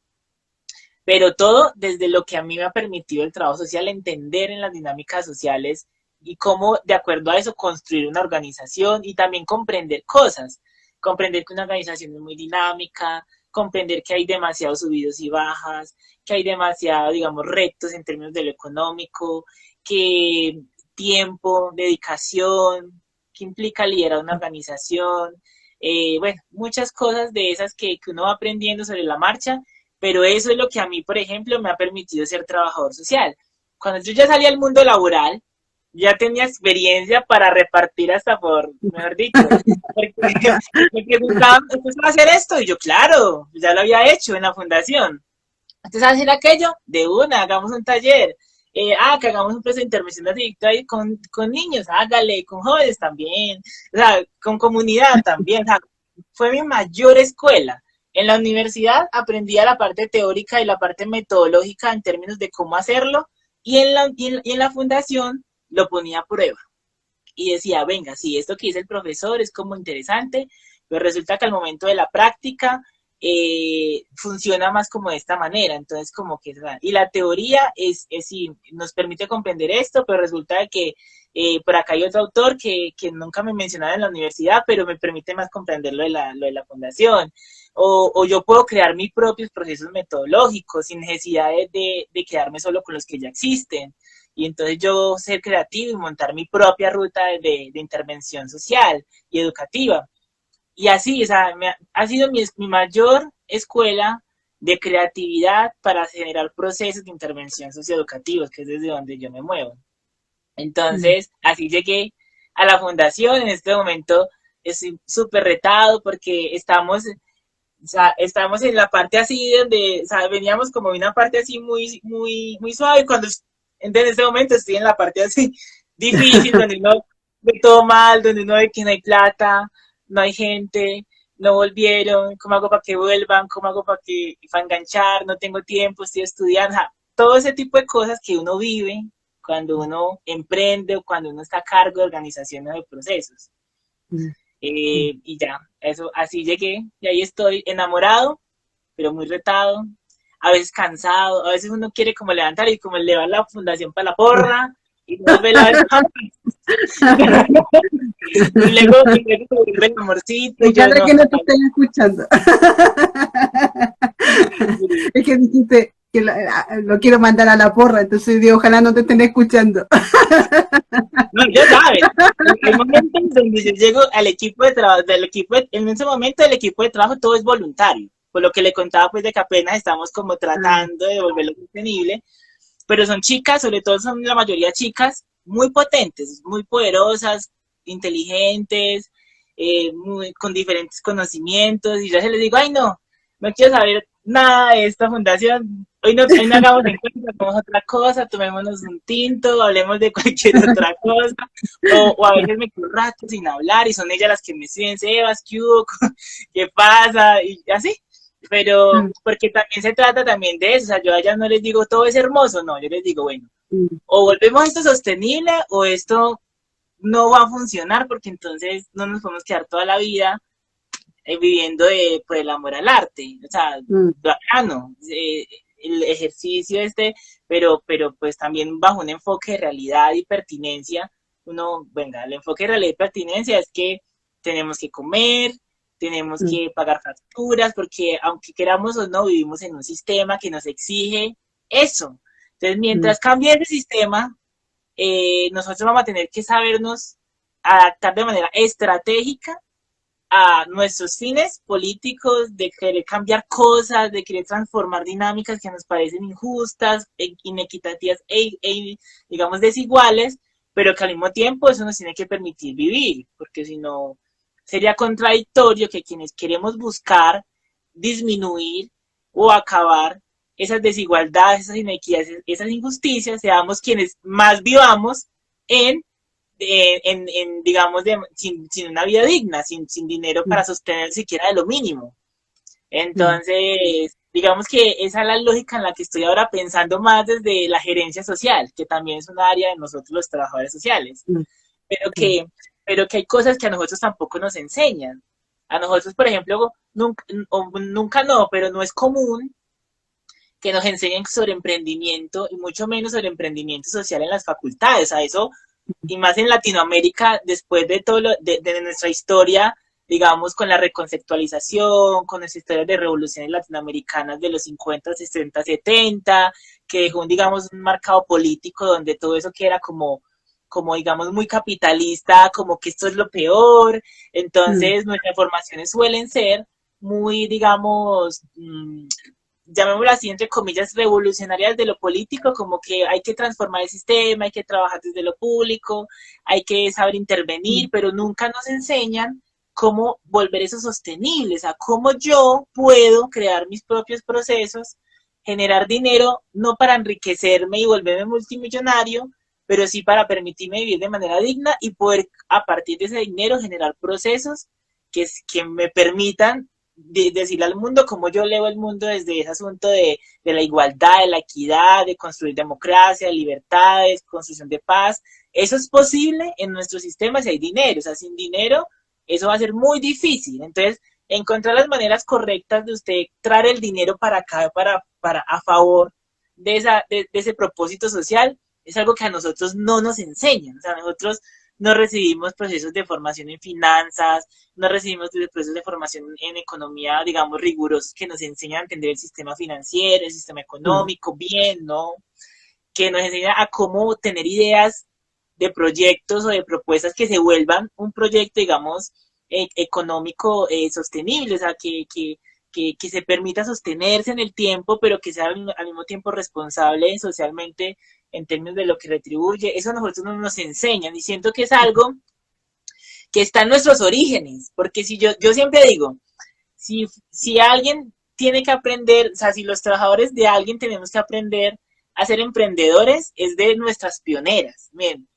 Pero todo desde lo que a mí me ha permitido el trabajo social, entender en las dinámicas sociales y cómo de acuerdo a eso construir una organización y también comprender cosas, comprender que una organización es muy dinámica, comprender que hay demasiados subidos y bajas, que hay demasiados, digamos, retos en términos de lo económico, que tiempo, dedicación, que implica liderar una organización, bueno, muchas cosas de esas que uno va aprendiendo sobre la marcha, pero eso es lo que a mí, por ejemplo, me ha permitido ser trabajador social. Cuando yo ya salí al mundo laboral, ya tenía experiencia para repartir hasta por, mejor dicho, porque me preguntaban, ¿usted va a hacer esto? Y yo, claro, ya lo había hecho en la fundación. ¿Usted sabe hacer aquello? De una, hagamos un taller. Que hagamos un proceso de intervención directa con niños, hágale, con jóvenes también, o sea, con comunidad también. O sea, fue mi mayor escuela. En la universidad aprendía la parte teórica y la parte metodológica en términos de cómo hacerlo, y en la fundación lo ponía a prueba. Y decía, venga, sí, esto que dice el profesor es como interesante, pero resulta que al momento de la práctica funciona más como de esta manera, entonces como que, y la teoría sí, nos permite comprender esto, pero resulta que por acá hay otro autor que nunca me mencionaba en la universidad, pero me permite más comprender lo de la fundación, o yo puedo crear mis propios procesos metodológicos sin necesidad de quedarme solo con los que ya existen, y entonces yo ser creativo y montar mi propia ruta de intervención social y educativa. Y así, o sea, ha sido mi mayor escuela de creatividad para generar procesos de intervención socioeducativos, que es desde donde yo me muevo. Entonces, así llegué a la fundación. En este momento estoy súper retado porque o sea, estamos en la parte así donde, o sea, veníamos como en una parte así muy, muy, muy suave. En este momento estoy en la parte así difícil, donde uno ve todo mal, donde uno ve que no hay plata, no hay gente, no volvieron, ¿cómo hago para que vuelvan? ¿Cómo hago para enganchar? No tengo tiempo, estoy estudiando. O sea, todo ese tipo de cosas que uno vive cuando uno emprende o cuando uno está a cargo de organizaciones de procesos. Y ya, eso, así llegué, y ahí estoy enamorado, pero muy retado, a veces cansado, a veces uno quiere como levantar y como elevar la fundación para la porra, y vuelve la y luego se vuelve el amorcito, Me y yo encanta no. que no te estén escuchando. Es que dijiste que lo quiero mandar a la porra, entonces digo, ojalá no te estén escuchando. No, ya sabes, hay momentos donde yo llego al equipo de trabajo, en ese momento el equipo de trabajo todo es voluntario, por lo que le contaba pues de que apenas estamos como tratando de volverlo sostenible, pero son chicas, sobre todo son la mayoría chicas, muy potentes, muy poderosas, inteligentes, con diferentes conocimientos, y yo se les digo, ay no quiero saber nada de esta fundación, hoy no hagamos encuentro, hagamos otra cosa, tomémonos un tinto, hablemos de cualquier otra cosa, o a veces me quedo un rato sin hablar, y son ellas las que me siguen, Sebas, ¿qué hubo? ¿Qué pasa? Y así, pero porque también se trata también de eso, o sea, yo a ellas no les digo todo es hermoso, no, yo les digo, bueno, o volvemos a esto sostenible o esto no va a funcionar porque entonces no nos podemos quedar toda la vida viviendo por el amor al arte, o sea, bacano, el ejercicio pero pues también bajo un enfoque de realidad y pertinencia, venga, el enfoque de realidad y pertinencia es que tenemos que comer, tenemos que pagar facturas, porque aunque queramos o no, vivimos en un sistema que nos exige eso. Entonces, mientras cambie ese sistema, nosotros vamos a tener que sabernos adaptar de manera estratégica a nuestros fines políticos, de querer cambiar cosas, de querer transformar dinámicas que nos parecen injustas, inequitativas digamos, desiguales, pero que al mismo tiempo eso nos tiene que permitir vivir, porque si no, sería contradictorio que quienes queremos buscar disminuir o acabar esas desigualdades, esas inequidades, esas injusticias, seamos quienes más vivamos digamos, sin una vida digna, sin dinero para sostener siquiera de lo mínimo. Entonces, digamos que esa es la lógica en la que estoy ahora pensando más desde la gerencia social, que también es un área de nosotros los trabajadores sociales, pero que hay cosas que a nosotros tampoco nos enseñan. A nosotros, por ejemplo, nunca no, pero no es común que nos enseñen sobre emprendimiento y mucho menos sobre emprendimiento social en las facultades. A eso y más en Latinoamérica, después de todo de nuestra historia, digamos, con la reconceptualización, con las historias de revoluciones latinoamericanas de los 50, 60, 70, que dejó, digamos, un marcado político donde todo eso que era como digamos, muy capitalista, como que esto es lo peor. Mm, Entonces, nuestras formaciones suelen ser muy, digamos, llamémoslo así, entre comillas, revolucionarias de lo político, como que hay que transformar el sistema, hay que trabajar desde lo público, hay que saber intervenir, mm, pero nunca nos enseñan cómo volver eso sostenible, o sea, cómo yo puedo crear mis propios procesos, generar dinero, no para enriquecerme y volverme multimillonario, pero sí para permitirme vivir de manera digna y poder a partir de ese dinero generar procesos que me permitan decirle al mundo cómo yo leo el mundo desde ese asunto de la igualdad, de la equidad, de construir democracia, libertades, construcción de paz. Eso es posible en nuestro sistema si hay dinero. O sea, sin dinero eso va a ser muy difícil. Entonces, encontrar las maneras correctas de usted traer el dinero para acá, para a favor de ese propósito social, es algo que a nosotros no nos enseñan. O sea, nosotros no recibimos procesos de formación en finanzas, no recibimos procesos de formación en economía, digamos, rigurosos que nos enseñan a entender el sistema financiero, el sistema mm. económico, bien, ¿no? Que nos enseñan a cómo tener ideas de proyectos o de propuestas que se vuelvan un proyecto, digamos, económico sostenible, o sea, que se permita sostenerse en el tiempo, pero que sea al mismo tiempo responsable socialmente en términos de lo que retribuye. Eso a nosotros no nos enseñan y siento que es algo que está en nuestros orígenes, porque si yo siempre digo, si alguien tiene que aprender, o sea, si los trabajadores de alguien tenemos que aprender a ser emprendedores, es de nuestras pioneras. Miren,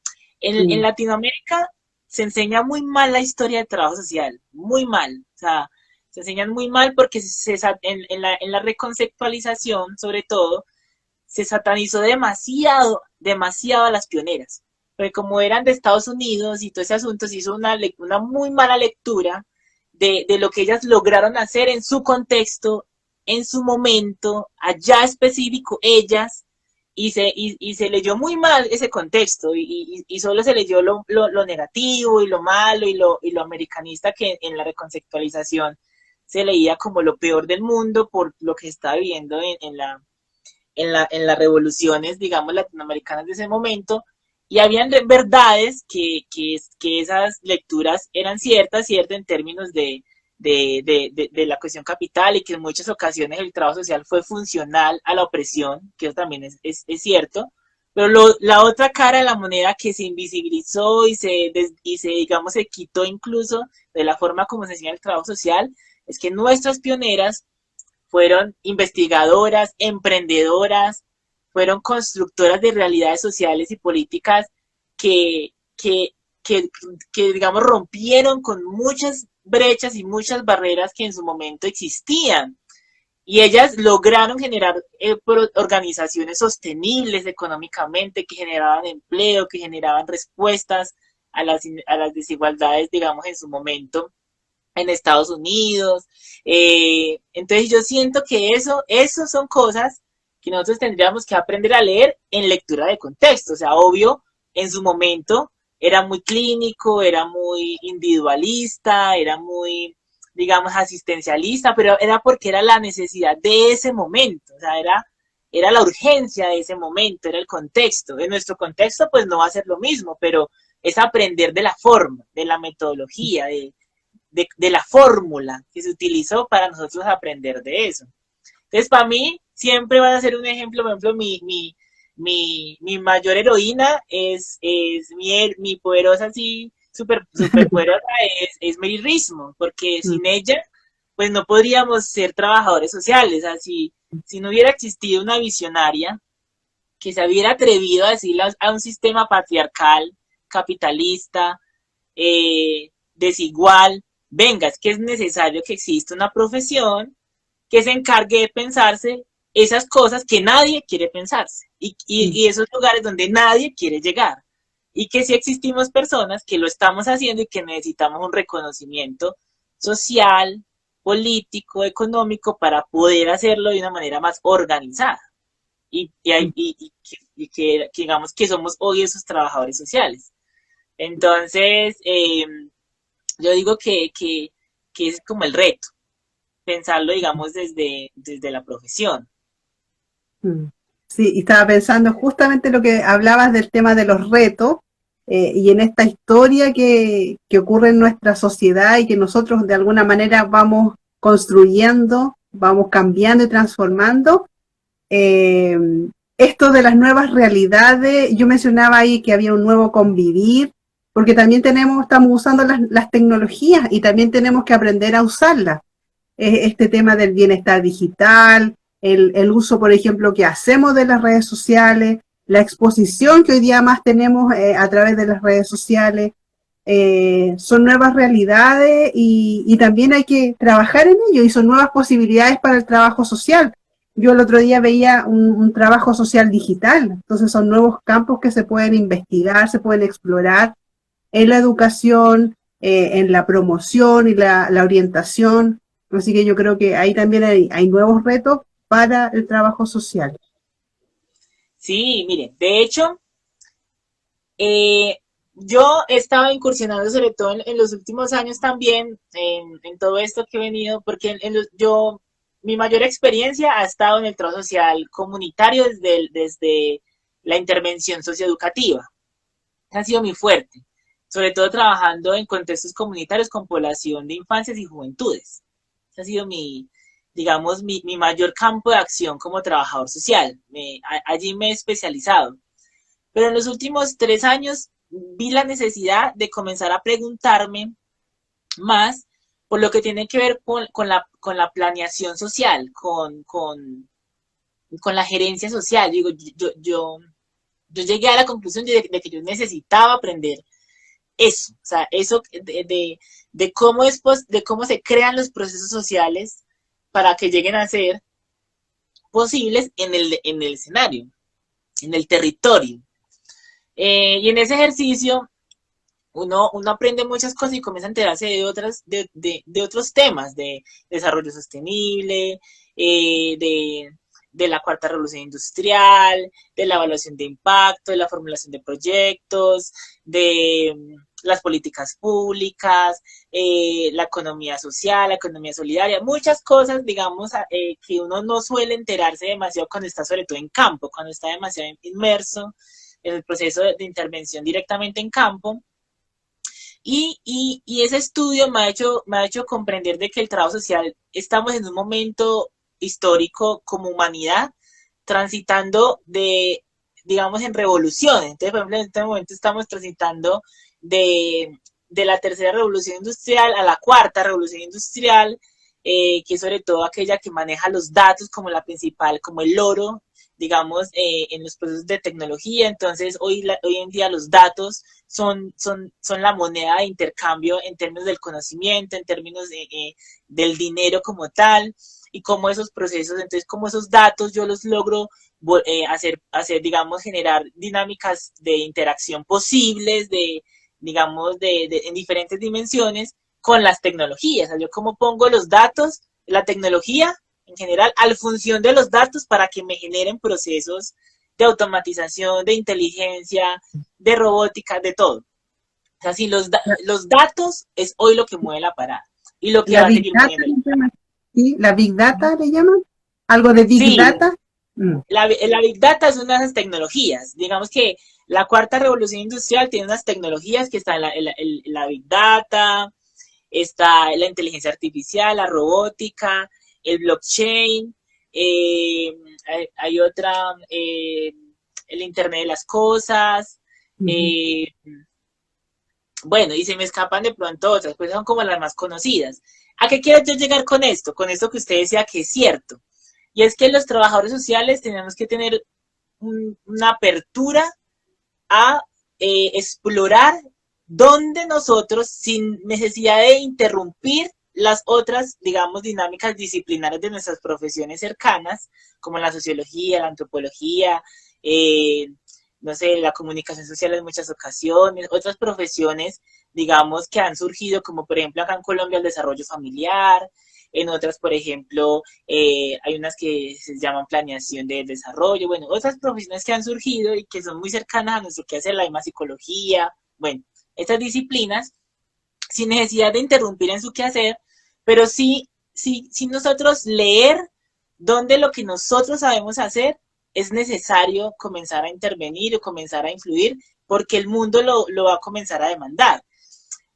en Mm, Latinoamérica se enseña muy mal la historia del trabajo social, muy mal. O sea, se enseñan muy mal porque en la reconceptualización, sobre todo, se satanizó demasiado, demasiado a las pioneras. Porque como eran de Estados Unidos y todo ese asunto, se hizo una muy mala lectura de lo que ellas lograron hacer en su contexto, en su momento, allá específico, ellas, y se leyó muy mal ese contexto, y solo se leyó lo negativo y lo malo y lo americanista que en la reconceptualización se leía como lo peor del mundo por lo que está viviendo en las revoluciones, digamos, latinoamericanas de ese momento, y habían verdades que esas lecturas eran ciertas en términos de la cuestión capital y que en muchas ocasiones el trabajo social fue funcional a la opresión, que eso también es cierto, pero la otra cara de la moneda que se invisibilizó digamos, se quitó incluso de la forma como se enseña el trabajo social, es que nuestras pioneras fueron investigadoras, emprendedoras, fueron constructoras de realidades sociales y políticas que, que, que, que, digamos, rompieron con muchas brechas y muchas barreras que en su momento existían. Y ellas lograron generar organizaciones sostenibles económicamente, que generaban empleo, que generaban respuestas a las desigualdades, digamos, en su momento en Estados Unidos. Entonces yo siento que eso son cosas que nosotros tendríamos que aprender a leer en lectura de contexto. O sea, obvio, en su momento era muy clínico, era muy individualista, era muy, digamos, asistencialista, pero era porque era la necesidad de ese momento, o sea, era la urgencia de ese momento, era el contexto. En nuestro contexto, pues no va a ser lo mismo, pero es aprender de la forma, de la metodología, de la fórmula que se utilizó para nosotros aprender de eso. Entonces, para mí, siempre van a ser un ejemplo, por ejemplo, mi mayor heroína es mi poderosa, así, super poderosa, es Mary Rismo, porque mm, sin ella, pues no podríamos ser trabajadores sociales. Así, si no hubiera existido una visionaria que se hubiera atrevido a decirle a un sistema patriarcal, capitalista, desigual, venga, es que es necesario que exista una profesión que se encargue de pensarse esas cosas que nadie quiere pensarse mm, y esos lugares donde nadie quiere llegar. Y que si existimos personas que lo estamos haciendo y que necesitamos un reconocimiento social, político, económico para poder hacerlo de una manera más organizada. Y, y, mm, y, y que digamos que somos hoy esos trabajadores sociales. Entonces, yo digo que es como el reto, pensarlo, digamos, desde la profesión. Mm. Sí, y estaba pensando justamente lo que hablabas del tema de los retos, y en esta historia que ocurre en nuestra sociedad y que nosotros de alguna manera vamos construyendo, vamos cambiando y transformando. eh, Esto de las nuevas realidades, yo mencionaba ahí que había un nuevo convivir, porque también estamos usando las tecnologías y también tenemos que aprender a usarlas. Este tema del bienestar digital, el uso, por ejemplo, que hacemos de las redes sociales, la exposición que hoy día más tenemos a través de las redes sociales. Son nuevas realidades y también hay que trabajar en ello y son nuevas posibilidades para el trabajo social. Yo el otro día veía un trabajo social digital, entonces son nuevos campos que se pueden investigar, se pueden explorar en la educación, en la promoción y la orientación. Así que yo creo que ahí también hay nuevos retos para el trabajo social. Sí, mire, de hecho, Eh, yo he estado incursionando sobre todo en los últimos años también en todo esto que he venido, porque mi mayor experiencia ha estado en el trabajo social comunitario desde la intervención socioeducativa. Ha sido mi fuerte, sobre todo trabajando en contextos comunitarios con población de infancias y juventudes. Ha sido digamos, mi mayor campo de acción como trabajador social. Allí me he especializado. Pero en los últimos 3 años vi la necesidad de comenzar a preguntarme más por lo que tiene que ver con la planeación social, con la gerencia social. Digo, yo llegué a la conclusión de que yo necesitaba aprender eso, o sea, eso de cómo de cómo se crean los procesos sociales para que lleguen a ser posibles en el escenario, en el territorio. Y en ese ejercicio uno aprende muchas cosas y comienza a enterarse de otros temas, de desarrollo sostenible, de la cuarta revolución industrial, de la evaluación de impacto, de la formulación de proyectos, de las políticas públicas, la economía social, la economía solidaria, muchas cosas, digamos, que uno no suele enterarse demasiado cuando está sobre todo en campo, cuando está demasiado inmerso en el proceso de intervención directamente en campo. Y ese estudio me ha hecho comprender de que el trabajo social estamos en un momento histórico como humanidad transitando digamos, en revoluciones. Entonces, por ejemplo, en este momento estamos transitando de la tercera revolución industrial a la cuarta revolución industrial, que es sobre todo aquella que maneja los datos como la principal, como el oro, digamos, en los procesos de tecnología. Entonces, hoy en día los datos son la moneda de intercambio en términos del conocimiento, en términos del dinero como tal, y cómo esos procesos, entonces, cómo esos datos yo los logro digamos, generar dinámicas de interacción posibles, digamos, en diferentes dimensiones con las tecnologías. O sea, yo cómo pongo los datos, la tecnología en general, al función de los datos para que me generen procesos de automatización, de inteligencia, de robótica, de todo. O sea, si los datos es hoy lo que mueve la parada y lo que La va a Big seguir Data, moviendo la parada. ¿sí? La Big Data le llaman. Algo de Big Sí, Data. Mm. la Big Data es una de esas tecnologías. Digamos que la cuarta revolución industrial tiene unas tecnologías que están la Big Data, está la inteligencia artificial, la robótica, el blockchain, eh, hay otra, el Internet de las Cosas, Ujú. eh, bueno, y se me escapan de pronto otras, pues son como las más conocidas. ¿A qué quiero yo llegar con esto? Con esto que usted decía que es cierto. Y es que los trabajadores sociales tenemos que tener una apertura a explorar dónde nosotros, sin necesidad de interrumpir las otras, digamos, dinámicas disciplinares de nuestras profesiones cercanas, como la sociología, la antropología, eh, no sé, la comunicación social en muchas ocasiones, otras profesiones, digamos, que han surgido, como por ejemplo acá en Colombia el desarrollo familiar, en otras, por ejemplo, hay unas que se llaman planeación de desarrollo, bueno, otras profesiones que han surgido y que son muy cercanas a nuestro quehacer, la misma psicología, bueno, estas disciplinas sin necesidad de interrumpir en su quehacer, pero sí nosotros leer dónde lo que nosotros sabemos hacer es necesario comenzar a intervenir o comenzar a influir porque el mundo lo va a comenzar a demandar.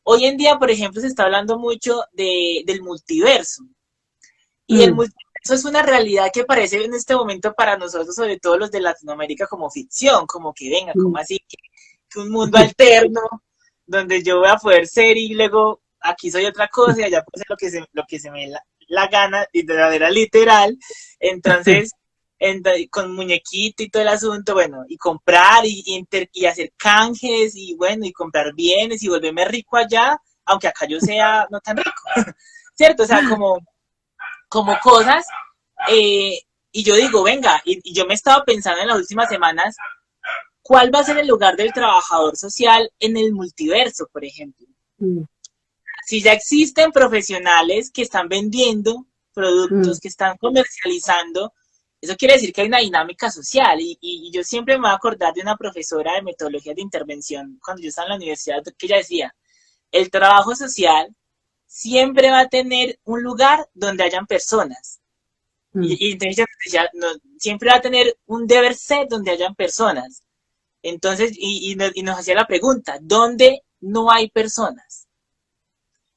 Hoy en día, por ejemplo, se está hablando mucho del multiverso. Y el multiverso es una realidad que parece en este momento para nosotros, sobre todo los de Latinoamérica, como ficción, como que venga, como así, que un mundo alterno donde yo voy a poder ser y luego aquí soy otra cosa y allá puedo ser lo que se me la gana, y de manera literal. Entonces, con muñequito y todo el asunto, bueno, y comprar y hacer canjes y bueno, y comprar bienes y volverme rico allá, aunque acá yo sea no tan rico, ¿cierto? O sea, como cosas, y yo digo, venga, y yo me he estado pensando en las últimas semanas, ¿cuál va a ser el lugar del trabajador social en el multiverso, por ejemplo? Si ya existen profesionales que están vendiendo productos, que están comercializando, eso quiere decir que hay una dinámica social. Y yo siempre me voy a acordar de una profesora de metodologías de intervención cuando yo estaba en la universidad, que ella decía, el trabajo social siempre va a tener un lugar donde hayan personas. Y entonces ella decía, no, siempre va a tener un deber ser donde hayan personas. Entonces, y nos hacía la pregunta, ¿dónde no hay personas?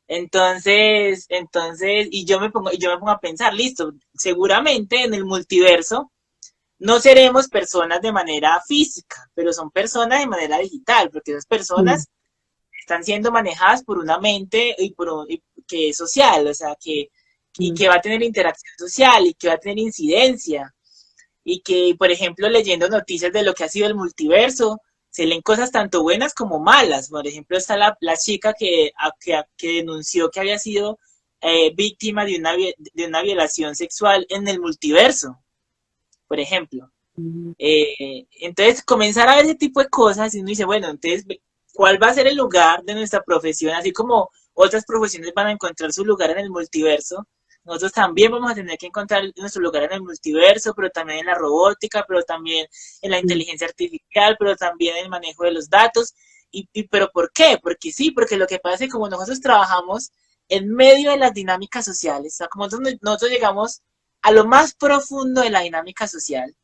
Entonces, y yo me pongo a pensar, listo, seguramente en el multiverso no seremos personas de manera física, pero son personas de manera digital, porque esas personas están siendo manejadas por una mente que es social, o sea, y que va a tener interacción social y que va a tener incidencia. Y que, por ejemplo, leyendo noticias de lo que ha sido el multiverso, se leen cosas tanto buenas como malas. Por ejemplo, está la chica que denunció que había sido víctima de una violación sexual en el multiverso, por ejemplo. Entonces, comenzar a ver ese tipo de cosas y uno dice, bueno, entonces, ¿cuál va a ser el lugar de nuestra profesión? Así como otras profesiones van a encontrar su lugar en el multiverso, nosotros también vamos a tener que encontrar nuestro lugar en el multiverso, pero también en la robótica, pero también en la inteligencia artificial, pero también en el manejo de los datos. ¿Pero por qué? Porque sí, porque lo que pasa es que como nosotros trabajamos en medio de las dinámicas sociales, o sea, como nosotros llegamos a lo más profundo de la dinámica social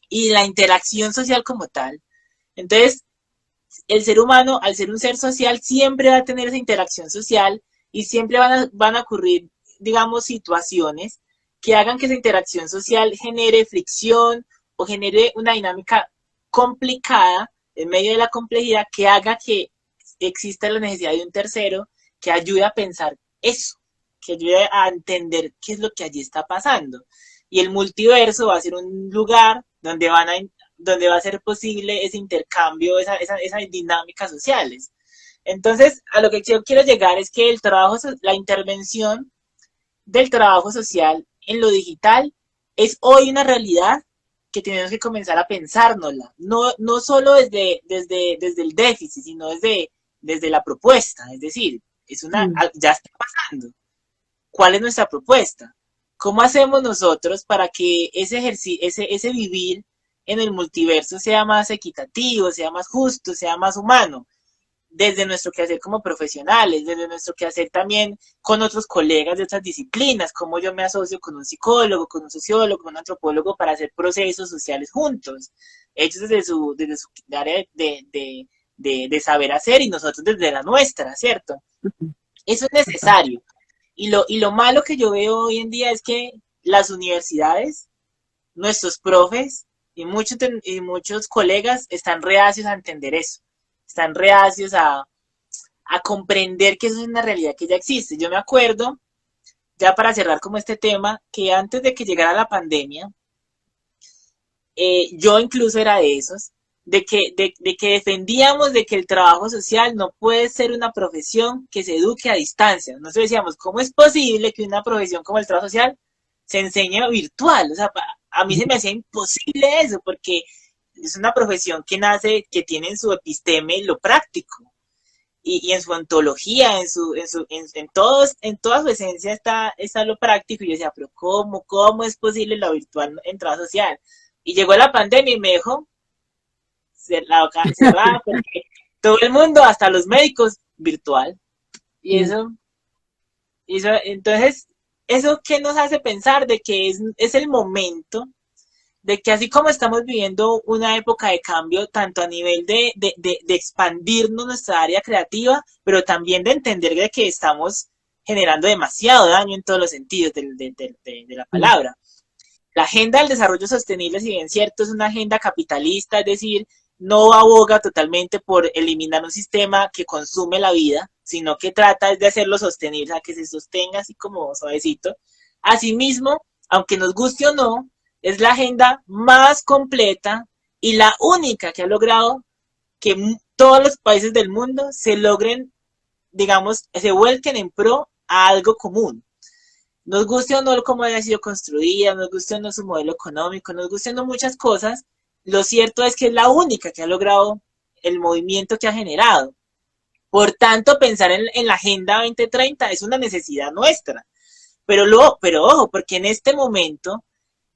y la interacción social como tal, entonces el ser humano, al ser un ser social, siempre va a tener esa interacción social y siempre van a ocurrir, digamos, situaciones que hagan que esa interacción social genere fricción o genere una dinámica complicada en medio de la complejidad que haga que exista la necesidad de un tercero que ayude a pensar eso, que ayude a entender qué es lo que allí está pasando. Y el multiverso va a ser un lugar donde va a ser posible ese intercambio, esas dinámicas sociales. Entonces, a lo que yo quiero llegar es que la intervención del trabajo social en lo digital es hoy una realidad que tenemos que comenzar a pensárnosla, no solo desde el déficit, sino desde la propuesta, es decir, ya está pasando. ¿Cuál es nuestra propuesta? ¿Cómo hacemos nosotros para que ese vivir en el multiverso sea más equitativo, sea más justo, sea más humano? Desde nuestro quehacer como profesionales, desde nuestro quehacer también con otros colegas de otras disciplinas, cómo yo me asocio con un psicólogo, con un sociólogo, con un antropólogo para hacer procesos sociales juntos, hechos desde su área de saber hacer y nosotros desde la nuestra, ¿cierto? Eso es necesario. Y lo malo que yo veo hoy en día es que las universidades, nuestros profes y muchos colegas están reacios a entender eso. Están reacios a comprender que eso es una realidad que ya existe. Yo me acuerdo, ya para cerrar como este tema, que antes de que llegara la pandemia, yo incluso era de esos, de que defendíamos de que el trabajo social no puede ser una profesión que se eduque a distancia. Nosotros decíamos, ¿cómo es posible que una profesión como el trabajo social se enseñe virtual? O sea, a mí se me hacía imposible eso, porque es una profesión que nace, que tiene en su episteme lo práctico. Y en su ontología, en toda su esencia está lo práctico. Y yo decía, pero ¿cómo es posible lo virtual en trabajo social? Y llegó la pandemia y me dejó la boca cerrada todo el mundo, hasta los médicos, virtual. Y entonces, eso que nos hace pensar de que es el momento de que así como estamos viviendo una época de cambio, tanto a nivel de expandirnos nuestra área creativa, pero también de entender de que estamos generando demasiado daño en todos los sentidos de la palabra. La agenda del desarrollo sostenible, si bien cierto, es una agenda capitalista, es decir, no aboga totalmente por eliminar un sistema que consume la vida, sino que trata de hacerlo sostenible, o sea, que se sostenga así como suavecito. Asimismo, aunque nos guste o no, es la agenda más completa y la única que ha logrado que todos los países del mundo se logren, digamos, se vuelquen en pro a algo común. Nos guste o no cómo haya sido construida, nos guste o no su modelo económico, nos guste o no muchas cosas, lo cierto es que es la única que ha logrado el movimiento que ha generado. Por tanto, pensar en la Agenda 2030 es una necesidad nuestra. Pero ojo, porque en este momento,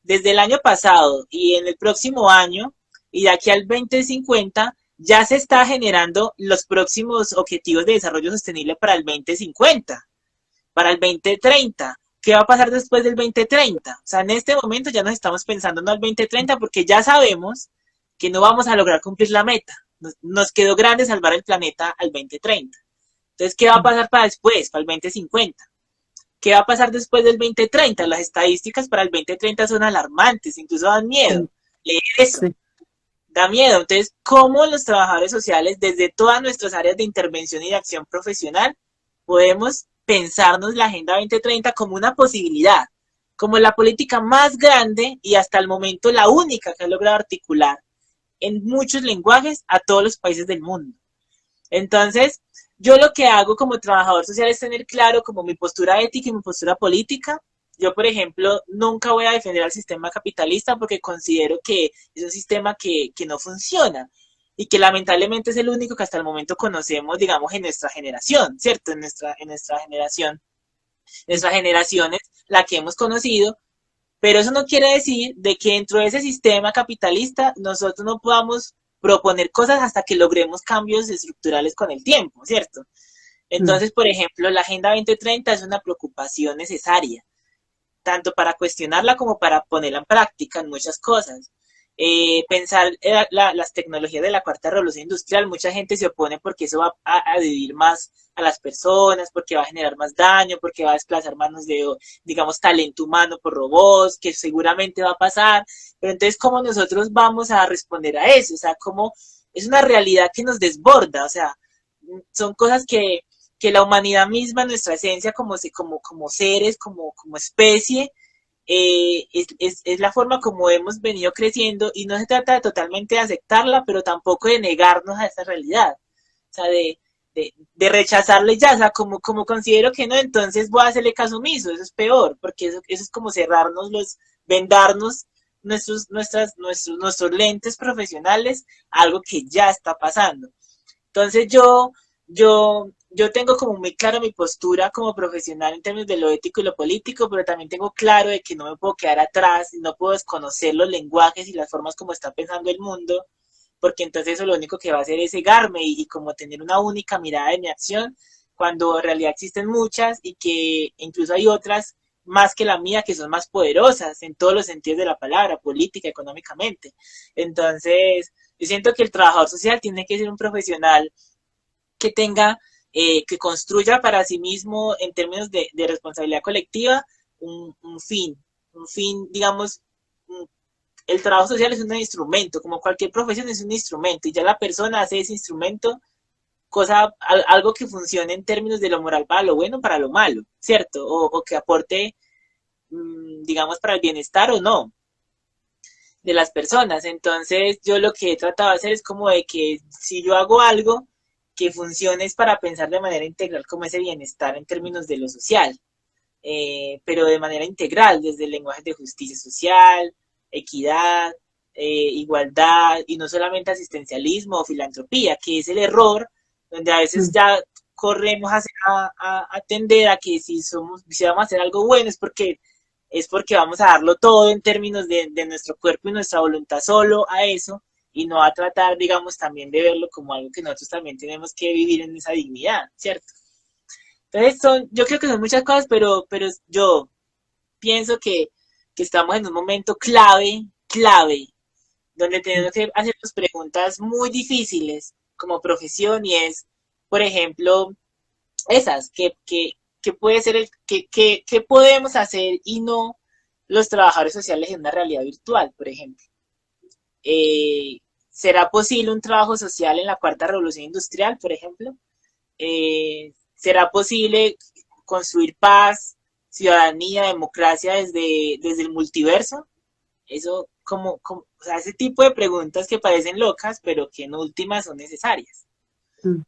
desde el año pasado y en el próximo año, y de aquí al 2050, ya se está generando los próximos objetivos de desarrollo sostenible para el 2050, para el 2030. ¿Qué va a pasar después del 2030? O sea, en este momento ya nos estamos pensando no al 2030 porque ya sabemos que no vamos a lograr cumplir la meta. Nos quedó grande salvar el planeta al 2030. Entonces, ¿qué va a pasar para después, para el 2050? ¿Qué va a pasar después del 2030? Las estadísticas para el 2030 son alarmantes, incluso dan miedo. Leer eso da miedo. Entonces, ¿cómo los trabajadores sociales, desde todas nuestras áreas de intervención y de acción profesional, podemos pensarnos la Agenda 2030 como una posibilidad, como la política más grande y hasta el momento la única que ha logrado articular en muchos lenguajes a todos los países del mundo? Entonces, yo lo que hago como trabajador social es tener claro como mi postura ética y mi postura política. Yo, por ejemplo, nunca voy a defender al sistema capitalista porque considero que es un sistema que no funciona y que lamentablemente es el único que hasta el momento conocemos, digamos, en nuestra generación, ¿cierto? En nuestra generación, nuestras generaciones, la que hemos conocido, pero eso no quiere decir de que dentro de ese sistema capitalista nosotros no podamos proponer cosas hasta que logremos cambios estructurales con el tiempo, ¿cierto? Entonces, por ejemplo, la Agenda 2030 es una preocupación necesaria, tanto para cuestionarla como para ponerla en práctica en muchas cosas. Pensar las tecnologías de la cuarta revolución industrial, mucha gente se opone porque eso va a dividir más a las personas, porque va a generar más daño, porque va a desplazar manos de, digamos, talento humano por robots, que seguramente va a pasar, pero entonces, ¿cómo nosotros vamos a responder a eso? O sea, ¿cómo es una realidad que nos desborda? O sea, son cosas que la humanidad misma, nuestra esencia como seres, como especie, es la forma como hemos venido creciendo y no se trata de totalmente aceptarla, pero tampoco de negarnos a esa realidad, o sea, de rechazarle ya, o sea, como considero que no, entonces voy a hacerle caso omiso, eso es peor, porque eso es como cerrarnos vendarnos nuestros lentes profesionales a algo que ya está pasando. Entonces yo tengo como muy clara mi postura como profesional en términos de lo ético y lo político, pero también tengo claro de que no me puedo quedar atrás y no puedo desconocer los lenguajes y las formas como está pensando el mundo, porque entonces eso lo único que va a hacer es cegarme y como tener una única mirada de mi acción, cuando en realidad existen muchas y que incluso hay otras más que la mía que son más poderosas en todos los sentidos de la palabra, política, económicamente. Entonces, yo siento que el trabajador social tiene que ser un profesional que tenga, que construya para sí mismo en términos de responsabilidad colectiva un fin, digamos, el trabajo social es un instrumento, como cualquier profesión es un instrumento, y ya la persona hace ese instrumento algo que funcione en términos de lo moral para lo bueno, para lo malo, ¿cierto? O que aporte, digamos, para el bienestar o no de las personas. Entonces, yo lo que he tratado de hacer es como de que si yo hago algo que funcione es para pensar de manera integral como ese bienestar en términos de lo social, pero de manera integral, desde el lenguaje de justicia social, equidad, igualdad, y no solamente asistencialismo o filantropía, que es el error, donde a veces ya corremos a atender a que si vamos a hacer algo bueno es porque vamos a darlo todo en términos de nuestro cuerpo y nuestra voluntad solo a eso, y no a tratar, digamos, también de verlo como algo que nosotros también tenemos que vivir en esa dignidad, ¿cierto? Entonces yo creo que son muchas cosas, pero yo pienso que estamos en un momento clave, donde tenemos que hacernos preguntas muy difíciles como profesión y es, por ejemplo, esas, que puede ser que podemos hacer y no los trabajadores sociales en una realidad virtual, por ejemplo. ¿Será posible un trabajo social en la cuarta revolución industrial, por ejemplo? ¿Será posible construir paz, ciudadanía, democracia desde el multiverso? Eso, o sea, ese tipo de preguntas que parecen locas, pero que en últimas son necesarias. Mm.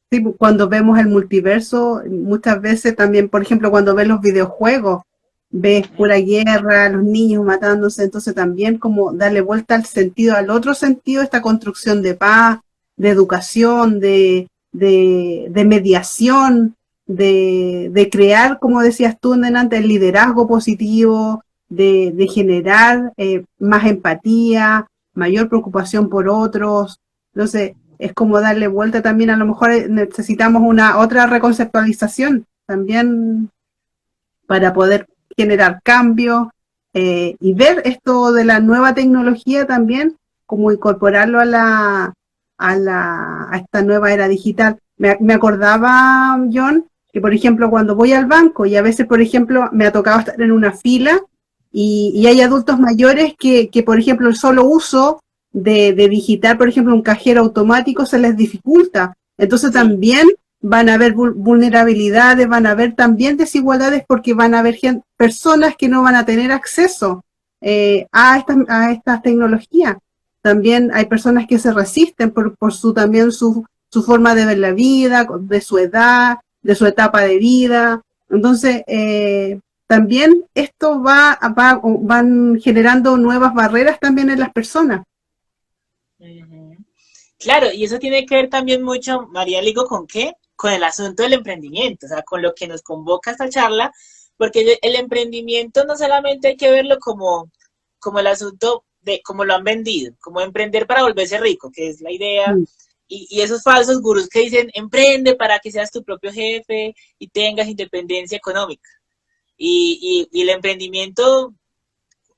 Sí, cuando vemos el multiverso, muchas veces también, por ejemplo, cuando ves los videojuegos, ves pura guerra, los niños matándose, entonces también como darle vuelta al sentido, al otro sentido, esta construcción de paz, de educación, de mediación, de crear, como decías tú antes, el liderazgo positivo, de generar más empatía, mayor preocupación por otros. Entonces, es como darle vuelta también, a lo mejor necesitamos una otra reconceptualización también para poder generar cambios y ver esto de la nueva tecnología también, como incorporarlo a esta nueva era digital. Me acordaba, John, que por ejemplo cuando voy al banco y a veces, por ejemplo, me ha tocado estar en una fila y hay adultos mayores que, por ejemplo, el solo uso de digitar, por ejemplo, un cajero automático se les dificulta. Entonces Sí. también van a haber vulnerabilidades, van a haber también desigualdades porque van a haber personas que no van a tener acceso a estas tecnologías. También hay personas que se resisten por también su forma de ver la vida, de su edad, de su etapa de vida. Entonces, también esto van generando nuevas barreras también en las personas. Uh-huh. Claro, y eso tiene que ver también mucho, María Ligo, ¿con qué? Con el asunto del emprendimiento, o sea, con lo que nos convoca esta charla, porque el emprendimiento no solamente hay que verlo como el asunto de cómo lo han vendido, como emprender para volverse rico, que es la idea, Mm. y esos falsos gurús que dicen, emprende para que seas tu propio jefe y tengas independencia económica. Y el emprendimiento,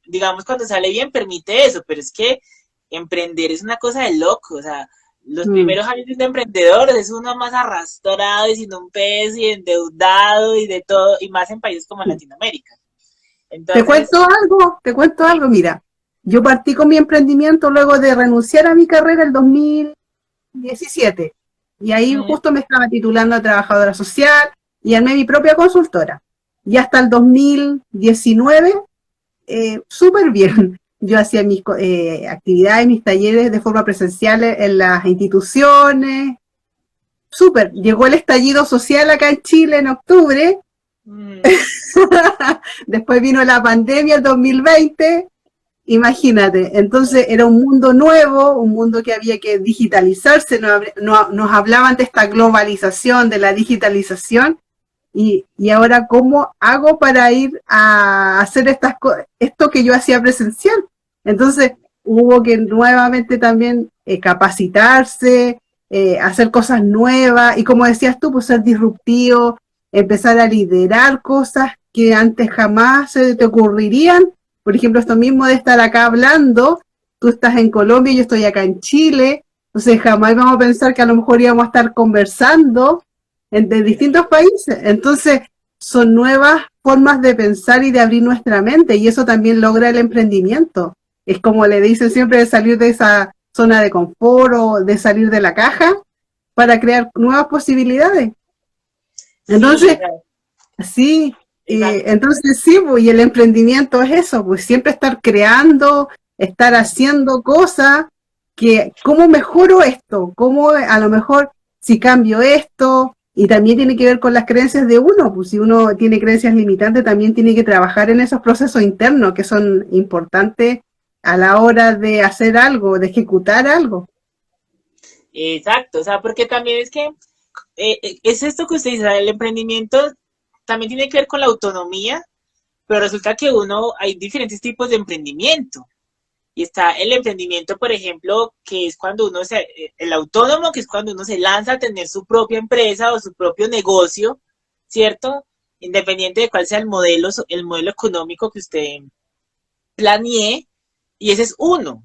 digamos, cuando sale bien, permite eso, pero es que emprender es una cosa de loco, o sea, los Mm. primeros años de emprendedores es uno más arrastrado y sin un pez y endeudado y de todo, y más en países como Latinoamérica. Entonces, Te cuento algo, mira, yo partí con mi emprendimiento luego de renunciar a mi carrera el 2017 y ahí justo me estaba titulando a trabajadora social y armé mi propia consultora. Y hasta el 2019, súper bien. Yo hacía mis actividades, mis talleres de forma presencial en las instituciones. Súper. Llegó el estallido social acá en Chile en octubre. Después vino la pandemia el 2020. Imagínate, entonces era un mundo nuevo, un mundo que había que digitalizarse, nos hablaban de esta globalización, de la digitalización, y ahora cómo hago para ir a hacer esto que yo hacía presencial. Entonces hubo que nuevamente también capacitarse, hacer cosas nuevas, y como decías tú, pues ser disruptivo, empezar a liderar cosas que antes jamás se te ocurrirían. Por ejemplo, esto mismo de estar acá hablando, tú estás en Colombia y yo estoy acá en Chile, entonces jamás vamos a pensar que a lo mejor íbamos a estar conversando de distintos países. Entonces, son nuevas formas de pensar y de abrir nuestra mente, y eso también logra el emprendimiento. Es como le dicen siempre, de salir de esa zona de confort o de salir de la caja para crear nuevas posibilidades. Entonces, sí, entonces sí, pues, y el emprendimiento es eso, pues siempre estar creando, estar haciendo cosas que, ¿cómo mejoro esto? ¿Cómo a lo mejor si cambio esto? Y también tiene que ver con las creencias de uno, pues si uno tiene creencias limitantes, también tiene que trabajar en esos procesos internos que son importantes a la hora de hacer algo, de ejecutar algo. Exacto, o sea, porque también es que es esto que usted dice, el emprendimiento también tiene que ver con la autonomía, pero resulta que hay diferentes tipos de emprendimiento. Y está el emprendimiento, por ejemplo, que es cuando el autónomo, que es cuando uno se lanza a tener su propia empresa o su propio negocio, ¿cierto? Independiente de cuál sea el modelo económico que usted planee, y ese es uno.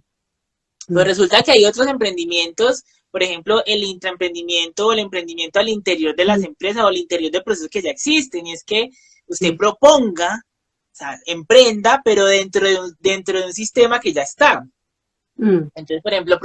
Pero Mm, resulta que hay otros emprendimientos, por ejemplo, el intraemprendimiento o el emprendimiento al interior de las mm, empresas o al interior de procesos que ya existen, y es que usted mm, proponga, o sea, emprenda, pero dentro de un sistema que ya está. mm, Entonces, por ejemplo,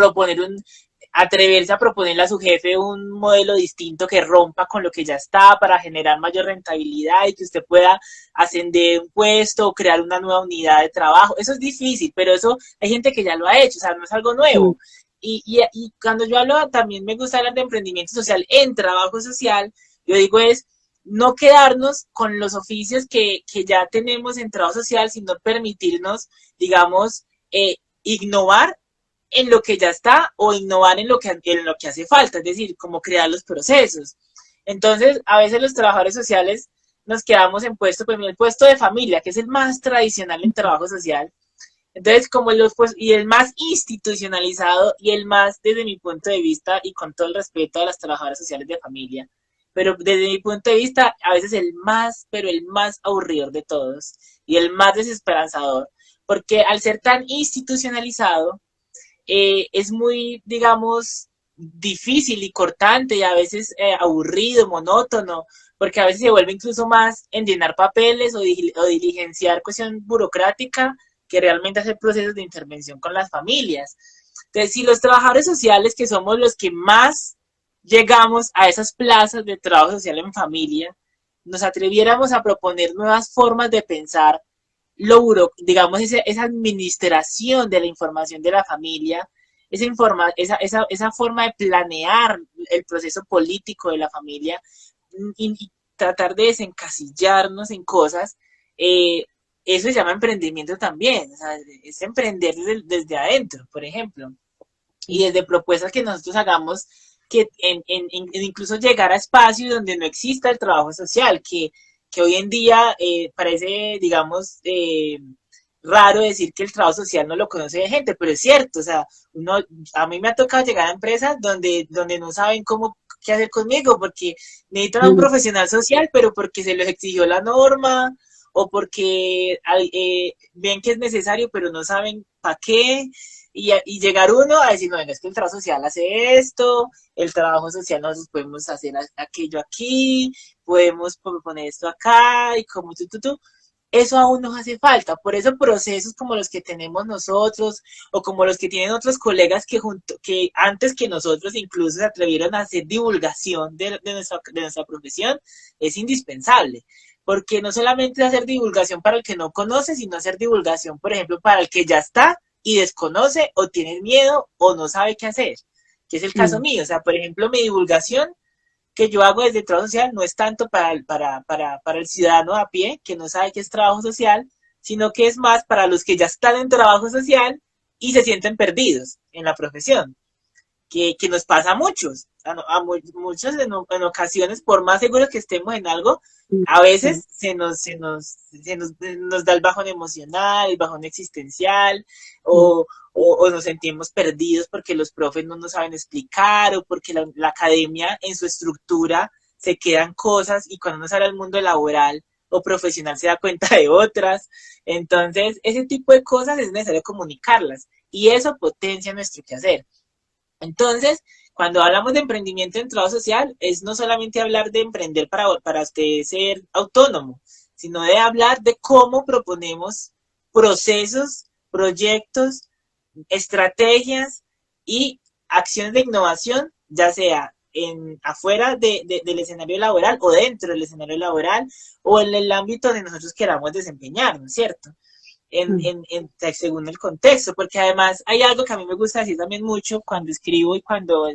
atreverse a proponerle a su jefe un modelo distinto que rompa con lo que ya está para generar mayor rentabilidad y que usted pueda ascender un puesto o crear una nueva unidad de trabajo. Eso es difícil, pero eso hay gente que ya lo ha hecho, o sea, no es algo mm, nuevo. Y cuando yo hablo, también me gusta hablar de emprendimiento social en trabajo social, yo digo es no quedarnos con los oficios que ya tenemos en trabajo social, sino permitirnos, digamos, innovar en lo que ya está o innovar en lo que hace falta, es decir, cómo crear los procesos. Entonces, a veces los trabajadores sociales nos quedamos en puesto, pues el puesto de familia, que es el más tradicional en trabajo social. Entonces, y el más institucionalizado y el más, desde mi punto de vista, y con todo el respeto a las trabajadoras sociales de familia, pero desde mi punto de vista, a veces el más, pero el más aburridor de todos y el más desesperanzador, porque al ser tan institucionalizado, es muy, digamos, difícil y cortante y a veces aburrido, monótono, porque a veces se vuelve incluso más en llenar papeles o diligenciar cuestión burocrática que realmente hacer procesos de intervención con las familias. Entonces, si los trabajadores sociales, que somos los que más llegamos a esas plazas de trabajo social en familia, nos atreviéramos a proponer nuevas formas de pensar digamos, esa administración de la información de la familia, esa forma de planear el proceso político de la familia y tratar de desencasillarnos en cosas, eh, eso se llama emprendimiento también, o sea, es emprender desde adentro, por ejemplo, y desde propuestas que nosotros hagamos que incluso llegar a espacios donde no exista el trabajo social, que hoy en día parece, digamos, raro decir que el trabajo social no lo conoce de gente, pero es cierto, o sea, a mí me ha tocado llegar a empresas donde no saben qué hacer conmigo, porque necesitan a un mm, profesional social, pero porque se les exigió la norma, o porque ven que es necesario, pero no saben para qué, y llegar uno a decir, no, venga, es que el trabajo social hace esto, el trabajo social nosotros podemos hacer aquello aquí, podemos proponer esto acá, y como tú, eso aún nos hace falta. Por eso procesos como los que tenemos nosotros o como los que tienen otros colegas que antes que nosotros incluso se atrevieron a hacer divulgación de nuestra profesión es indispensable. Porque no solamente es hacer divulgación para el que no conoce, sino hacer divulgación, por ejemplo, para el que ya está y desconoce o tiene miedo o no sabe qué hacer, que es el caso mm, mío. O sea, por ejemplo, mi divulgación que yo hago desde trabajo social no es tanto para el ciudadano a pie, que no sabe qué es trabajo social, sino que es más para los que ya están en trabajo social y se sienten perdidos en la profesión que nos pasa a muchos, muchos en ocasiones, por más seguros que estemos en algo, mm, a mm, veces nos da el bajón emocional, el bajón existencial, mm, o nos sentimos perdidos porque los profes no nos saben explicar, o porque la academia en su estructura se quedan cosas y cuando uno sale al mundo laboral o profesional se da cuenta de otras. Entonces, ese tipo de cosas es necesario comunicarlas y eso potencia nuestro quehacer. Entonces, cuando hablamos de emprendimiento en trabajo social, es no solamente hablar de emprender para usted ser autónomo, sino de hablar de cómo proponemos procesos, proyectos, estrategias y acciones de innovación, ya sea afuera del escenario laboral o dentro del escenario laboral o en el ámbito donde nosotros queramos desempeñarnos, ¿cierto? mm, Según el contexto, porque además hay algo que a mí me gusta decir también mucho cuando escribo y cuando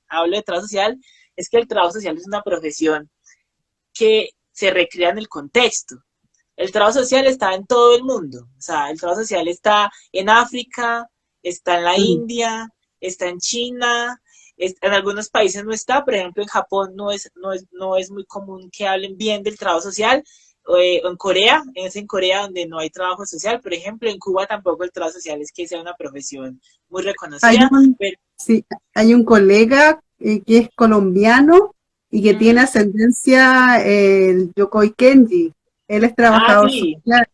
hablo de trabajo social, es que el trabajo social es una profesión que se recrea en el contexto. El trabajo social está en todo el mundo, o sea, el trabajo social está en África, está en la mm, India, está en China, en algunos países no está, por ejemplo en Japón no es muy común que hablen bien del trabajo social, en Corea, es en Corea donde no hay trabajo social, por ejemplo, en Cuba tampoco el trabajo social es que sea una profesión muy Hay reconocida, un, pero sí, hay un colega que es colombiano y que tiene uh-huh. ascendencia el Yokoi Kenji. Él es trabajador Sí, social.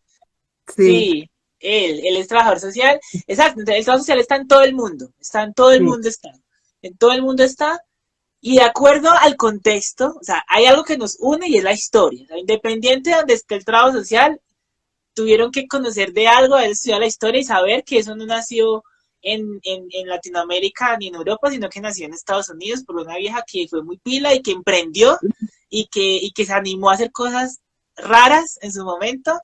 Sí, sí, él es trabajador social, exacto, entonces el trabajo social está en todo el mundo, está en todo el sí. mundo, está, en todo el mundo está, y de acuerdo al contexto, o sea, hay algo que nos une y es la historia, o sea, independiente de donde esté el trabajo social, tuvieron que conocer de algo, haber estudiado la historia y saber que eso no nació en Latinoamérica ni en Europa, sino que nació en Estados Unidos por una vieja que fue muy pila y que emprendió y que se animó a hacer cosas raras en su momento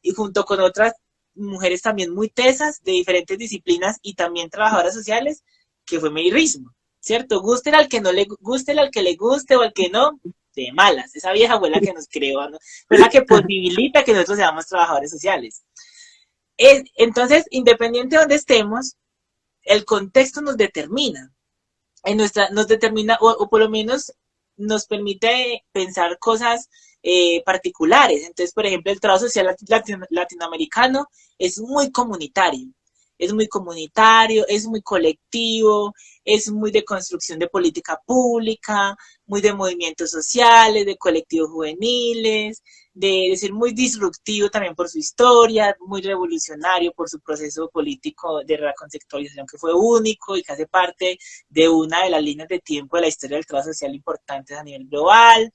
y junto con otras mujeres también muy tesas de diferentes disciplinas y también trabajadoras sociales, que fue Mary Rismo, ¿cierto? Guste al que no le guste, al que le guste o al que no, de malas. Esa vieja fue la que nos creó, ¿no? Fue la que posibilita que nosotros seamos trabajadores sociales. Entonces, independiente de donde estemos, el contexto nos determina, nos determina, o por lo menos nos permite pensar cosas particulares. Entonces, por ejemplo, el trabajo social latinoamericano es muy comunitario, es muy colectivo, es muy de construcción de política pública, muy de movimientos sociales, de colectivos juveniles, de ser muy disruptivo también por su historia, muy revolucionario por su proceso político de reconceptualización que fue único y que hace parte de una de las líneas de tiempo de la historia del trabajo social importantes a nivel global,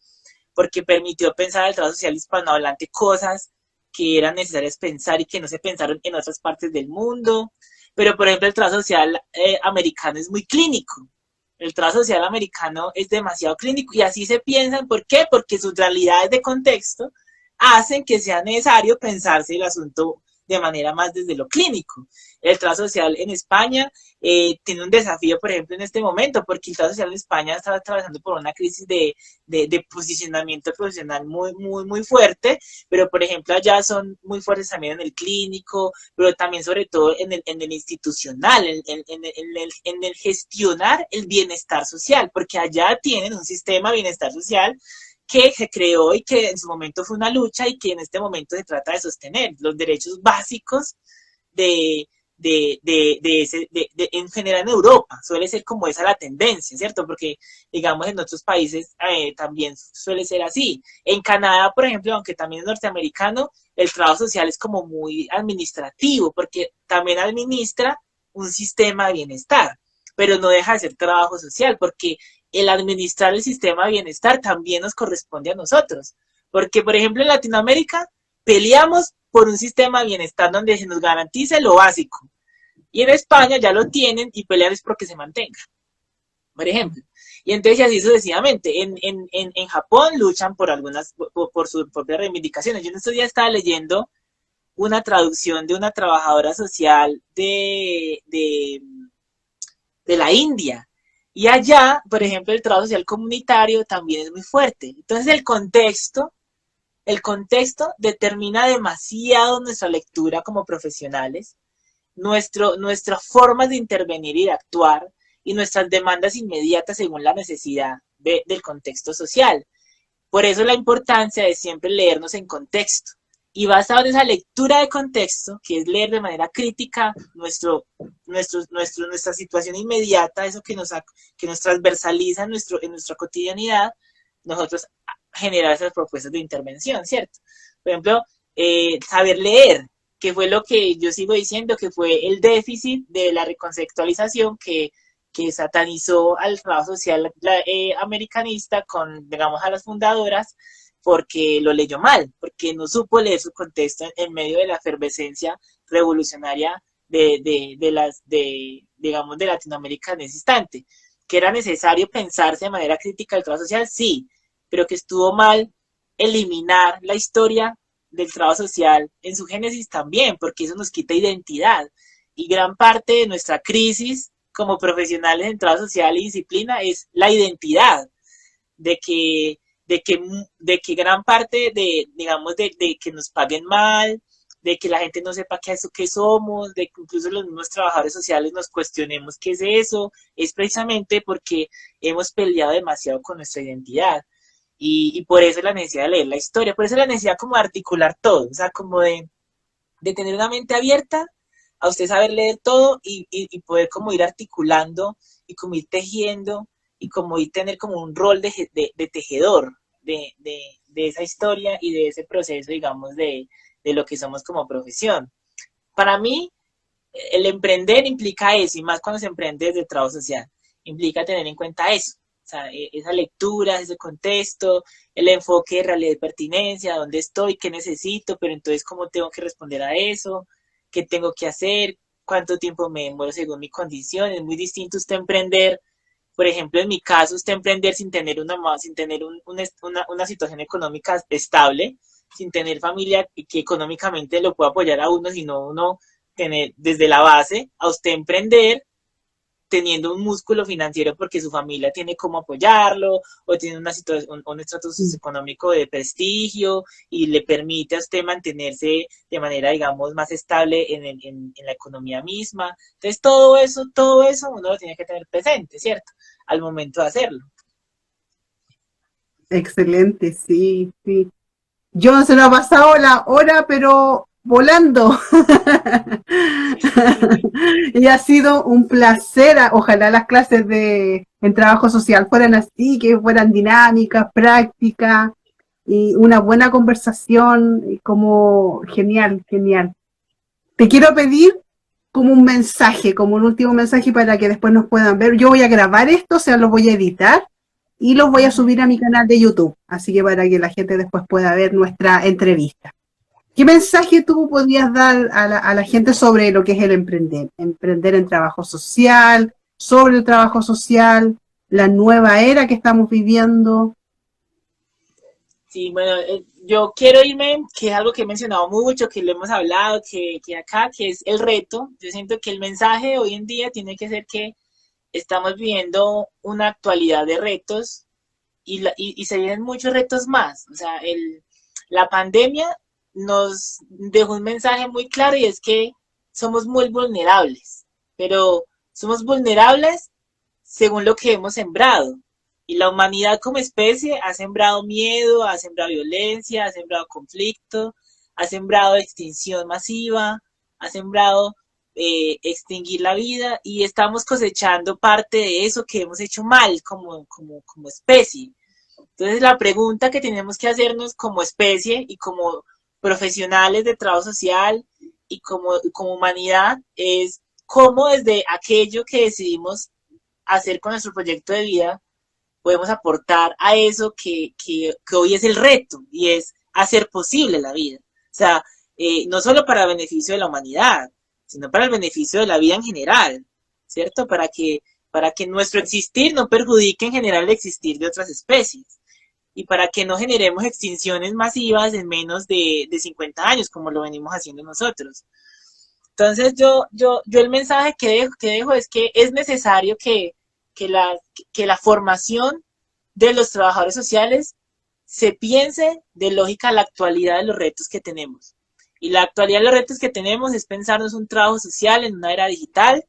porque permitió pensar al trabajo social hispanohablante cosas que eran necesarias pensar y que no se pensaron en otras partes del mundo. Pero, por ejemplo, el trabajo social americano es muy clínico. El trabajo social americano es demasiado clínico y así se piensan. ¿Por qué? Porque sus realidades de contexto hacen que sea necesario pensarse el asunto de manera más desde lo clínico. El trabajo social en España tiene un desafío, por ejemplo, en este momento, porque el trabajo social en España está atravesando por una crisis de posicionamiento profesional muy, muy, muy fuerte, pero, por ejemplo, allá son muy fuertes también en el clínico, pero también sobre todo en el institucional, en el gestionar el bienestar social, porque allá tienen un sistema de bienestar social que se creó y que en su momento fue una lucha y que en este momento se trata de sostener los derechos básicos de, en general en Europa. Suele ser como esa la tendencia, ¿cierto? Porque, digamos, en otros países también suele ser así. En Canadá, por ejemplo, aunque también es norteamericano, el trabajo social es como muy administrativo, porque también administra un sistema de bienestar, pero no deja de ser trabajo social, porque el administrar el sistema de bienestar también nos corresponde a nosotros. Porque, por ejemplo, en Latinoamérica peleamos por un sistema de bienestar donde se nos garantice lo básico. Y en España ya lo tienen y pelean es porque se mantenga, por ejemplo. Y entonces así sucesivamente. En Japón luchan por algunas, por sus propias reivindicaciones. Yo en estos días estaba leyendo una traducción de una trabajadora social de la India. Y allá, por ejemplo, el trabajo social comunitario también es muy fuerte. Entonces el contexto determina demasiado nuestra lectura como profesionales, nuestras formas de intervenir y de actuar y nuestras demandas inmediatas según la necesidad del contexto social. Por eso la importancia de siempre leernos en contexto. Y basado en esa lectura de contexto, que es leer de manera crítica nuestra situación inmediata, eso que nos transversaliza en nuestra cotidianidad, nosotros generar esas propuestas de intervención, ¿cierto? Por ejemplo, saber leer, que fue lo que yo sigo diciendo, que fue el déficit de la reconceptualización que satanizó al trabajo social americanista con, digamos, a las fundadoras, porque lo leyó mal, porque no supo leer su contexto en medio de la efervescencia revolucionaria digamos, de Latinoamérica en ese instante. Que era necesario pensarse de manera crítica el trabajo social, sí, pero que estuvo mal eliminar la historia del trabajo social en su génesis también, porque eso nos quita identidad. Y gran parte de nuestra crisis como profesionales en trabajo social y disciplina es la identidad, de que, de que gran parte digamos, de que nos paguen mal, de que la gente no sepa qué es eso que somos, de que incluso los mismos trabajadores sociales nos cuestionemos qué es eso, es precisamente porque hemos peleado demasiado con nuestra identidad. Y por eso la necesidad de leer la historia, por eso la necesidad como de articular todo, o sea, como de tener una mente abierta, a usted saber leer todo y poder como ir articulando y como ir tejiendo y como ir tener como un rol de tejedor de esa historia y de ese proceso, digamos, de lo que somos como profesión. Para mí, el emprender implica eso, y más cuando se emprende desde el trabajo social, implica tener en cuenta eso. O sea, esa lectura, ese contexto, el enfoque de realidad y pertinencia, dónde estoy, qué necesito, pero entonces cómo tengo que responder a eso, qué tengo que hacer, cuánto tiempo me demoro según mi condición. Es muy distinto usted emprender, por ejemplo, en mi caso, usted emprender sin tener sin tener una situación económica estable, sin tener familia que económicamente lo pueda apoyar a uno, sino uno tener desde la base, a usted emprender teniendo un músculo financiero porque su familia tiene cómo apoyarlo o tiene una situación, un estatus socioeconómico de prestigio y le permite a usted mantenerse de manera, digamos, más estable en la economía misma. Entonces, todo eso uno lo tiene que tener presente, ¿cierto? Al momento de hacerlo. Excelente, sí, sí. Yo se nos ha pasado la hora, pero volando. Sí. Y ha sido un placer. Ojalá las clases en trabajo social fueran así, que fueran dinámicas, prácticas y una buena conversación, y como genial, genial. Te quiero pedir como un mensaje, como un último mensaje para que después nos puedan ver. Yo voy a grabar esto, o sea, lo voy a editar y los voy a Uh-huh. subir a mi canal de YouTube, así que para que la gente después pueda ver nuestra entrevista. ¿Qué mensaje tú podrías dar a la gente sobre lo que es el emprender? Emprender en trabajo social, sobre el trabajo social, la nueva era que estamos viviendo. Sí, bueno, yo quiero irme, que es algo que he mencionado mucho, que lo hemos hablado, que acá, que es el reto. Yo siento que el mensaje hoy en día tiene que ser que estamos viviendo una actualidad de retos y se vienen muchos retos más. O sea, la pandemia nos dejó un mensaje muy claro y es que somos muy vulnerables, pero somos vulnerables según lo que hemos sembrado. Y la humanidad como especie ha sembrado miedo, ha sembrado violencia, ha sembrado conflicto, ha sembrado extinción masiva, ha sembrado extinguir la vida y estamos cosechando parte de eso que hemos hecho mal como especie. Entonces la pregunta que tenemos que hacernos como especie y como profesionales de trabajo social y como humanidad es cómo desde aquello que decidimos hacer con nuestro proyecto de vida podemos aportar a eso que hoy es el reto y es hacer posible la vida. O sea, no solo para el beneficio de la humanidad, sino para el beneficio de la vida en general, ¿cierto? Para que nuestro existir no perjudique en general el existir de otras especies y para que no generemos extinciones masivas en menos de 50 años, como lo venimos haciendo nosotros. Entonces yo el mensaje que dejo es que es necesario que, la, que la formación de los trabajadores sociales se piense de lógica a la actualidad de los retos que tenemos. Y la actualidad de los retos que tenemos es pensarnos un trabajo social en una era digital,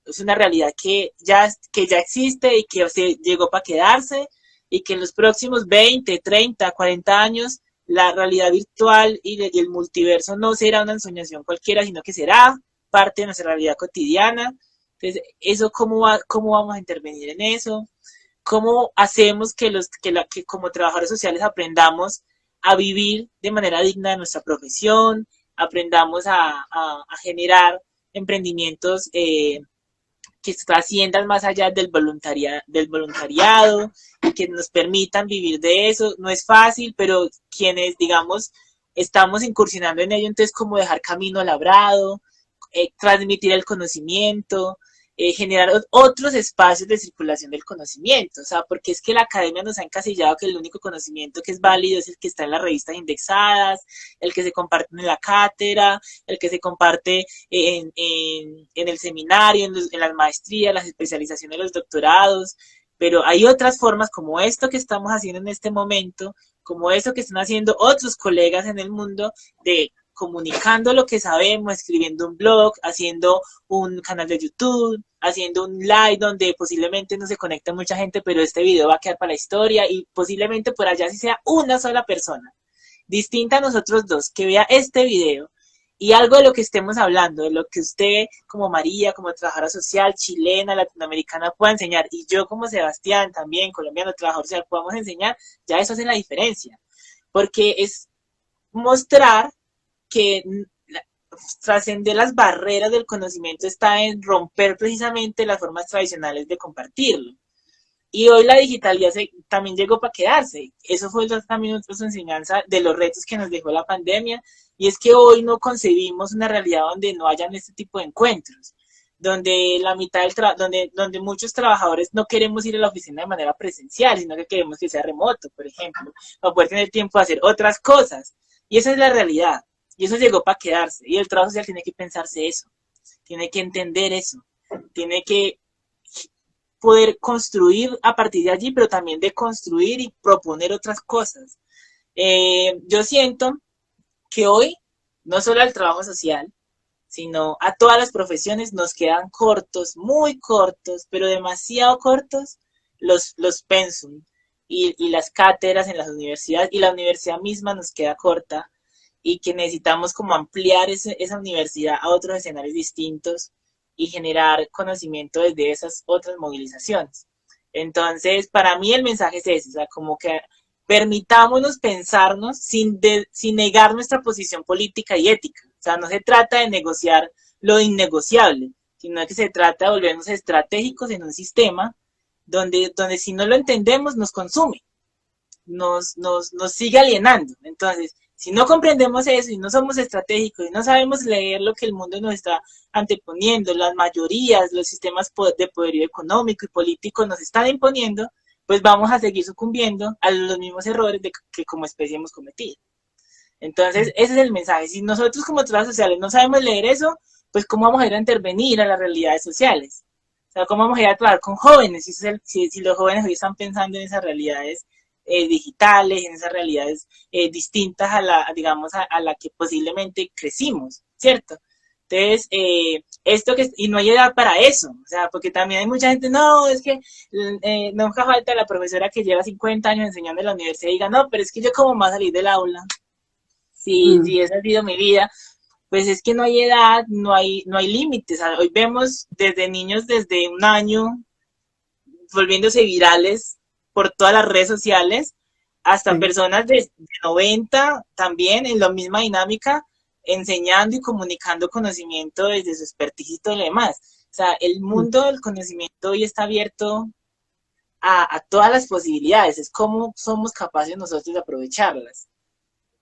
es una realidad que ya existe y que se llegó para quedarse y que en los próximos 20, 30, 40 años la realidad virtual y el multiverso no será una ensoñación cualquiera, sino que será parte de nuestra realidad cotidiana. Entonces, eso cómo vamos a intervenir en eso, cómo hacemos que como trabajadores sociales aprendamos a vivir de manera digna de nuestra profesión, aprendamos a generar emprendimientos que trasciendan más allá del voluntariado y que nos permitan vivir de eso. No es fácil, pero quienes, digamos, estamos incursionando en ello, entonces como dejar camino labrado, transmitir el conocimiento, generar otros espacios de circulación del conocimiento, o sea, porque es que la academia nos ha encasillado que el único conocimiento que es válido es el que está en las revistas indexadas, el que se comparte en la cátedra, el que se comparte en el seminario, en las maestrías, las especializaciones, los doctorados, pero hay otras formas como esto que estamos haciendo en este momento, como eso que están haciendo otros colegas en el mundo, de comunicando lo que sabemos, escribiendo un blog, haciendo un canal de YouTube, haciendo un live donde posiblemente no se conecta mucha gente, pero este video va a quedar para la historia y posiblemente por allá si sea una sola persona distinta a nosotros dos que vea este video y algo de lo que estemos hablando, de lo que usted como María, como trabajadora social, chilena, latinoamericana pueda enseñar y yo como Sebastián también, colombiano, trabajador social, podamos enseñar, ya eso hace la diferencia, porque es mostrar que trascender las barreras del conocimiento está en romper precisamente las formas tradicionales de compartirlo. Y hoy la digitalidad también llegó para quedarse. Eso fue también otra enseñanza de los retos que nos dejó la pandemia. Y es que hoy no concebimos una realidad donde no hayan este tipo de encuentros, donde la mitad donde muchos trabajadores no queremos ir a la oficina de manera presencial, sino que queremos que sea remoto, por ejemplo, para poder tener tiempo de hacer otras cosas. Y esa es la realidad. Y eso llegó para quedarse. Y el trabajo social tiene que pensarse eso, tiene que entender eso, tiene que poder construir a partir de allí, pero también de construir y proponer otras cosas. Yo siento que hoy, no solo al trabajo social, sino a todas las profesiones nos quedan cortos, muy cortos, pero demasiado cortos los pensum y las cátedras en las universidades, y la universidad misma nos queda corta, y que necesitamos como ampliar esa universidad a otros escenarios distintos y generar conocimiento desde esas otras movilizaciones. Entonces, para mí el mensaje es ese, o sea, como que permitámonos pensarnos sin negar nuestra posición política y ética. O sea, no se trata de negociar lo innegociable, sino que se trata de volvernos estratégicos en un sistema donde si no lo entendemos nos consume, nos sigue alienando. Entonces, si no comprendemos eso y no somos estratégicos y no sabemos leer lo que el mundo nos está anteponiendo, las mayorías, los sistemas de poderío económico y político nos están imponiendo, pues vamos a seguir sucumbiendo a los mismos errores que como especie hemos cometido. Entonces, ese es el mensaje. Si nosotros como trabajadores sociales no sabemos leer eso, pues ¿cómo vamos a ir a intervenir a las realidades sociales? O sea, ¿cómo vamos a ir a trabajar con jóvenes? Si los jóvenes hoy están pensando en esas realidades digitales, en esas realidades distintas a la que posiblemente crecimos, ¿cierto? Entonces, y no hay edad para eso, o sea, porque también hay mucha gente, no, es que nunca falta la profesora que lleva 50 años enseñando en la universidad y diga, no, pero es que yo como más salir del aula, si esa ha sido mi vida, pues es que no hay edad, no hay límites. O sea, hoy vemos desde niños desde un año volviéndose virales por todas las redes sociales, hasta personas de 90 también en la misma dinámica, enseñando y comunicando conocimiento desde su expertise y todo lo demás. O sea, el mundo del conocimiento hoy está abierto a todas las posibilidades, es cómo somos capaces nosotros de aprovecharlas.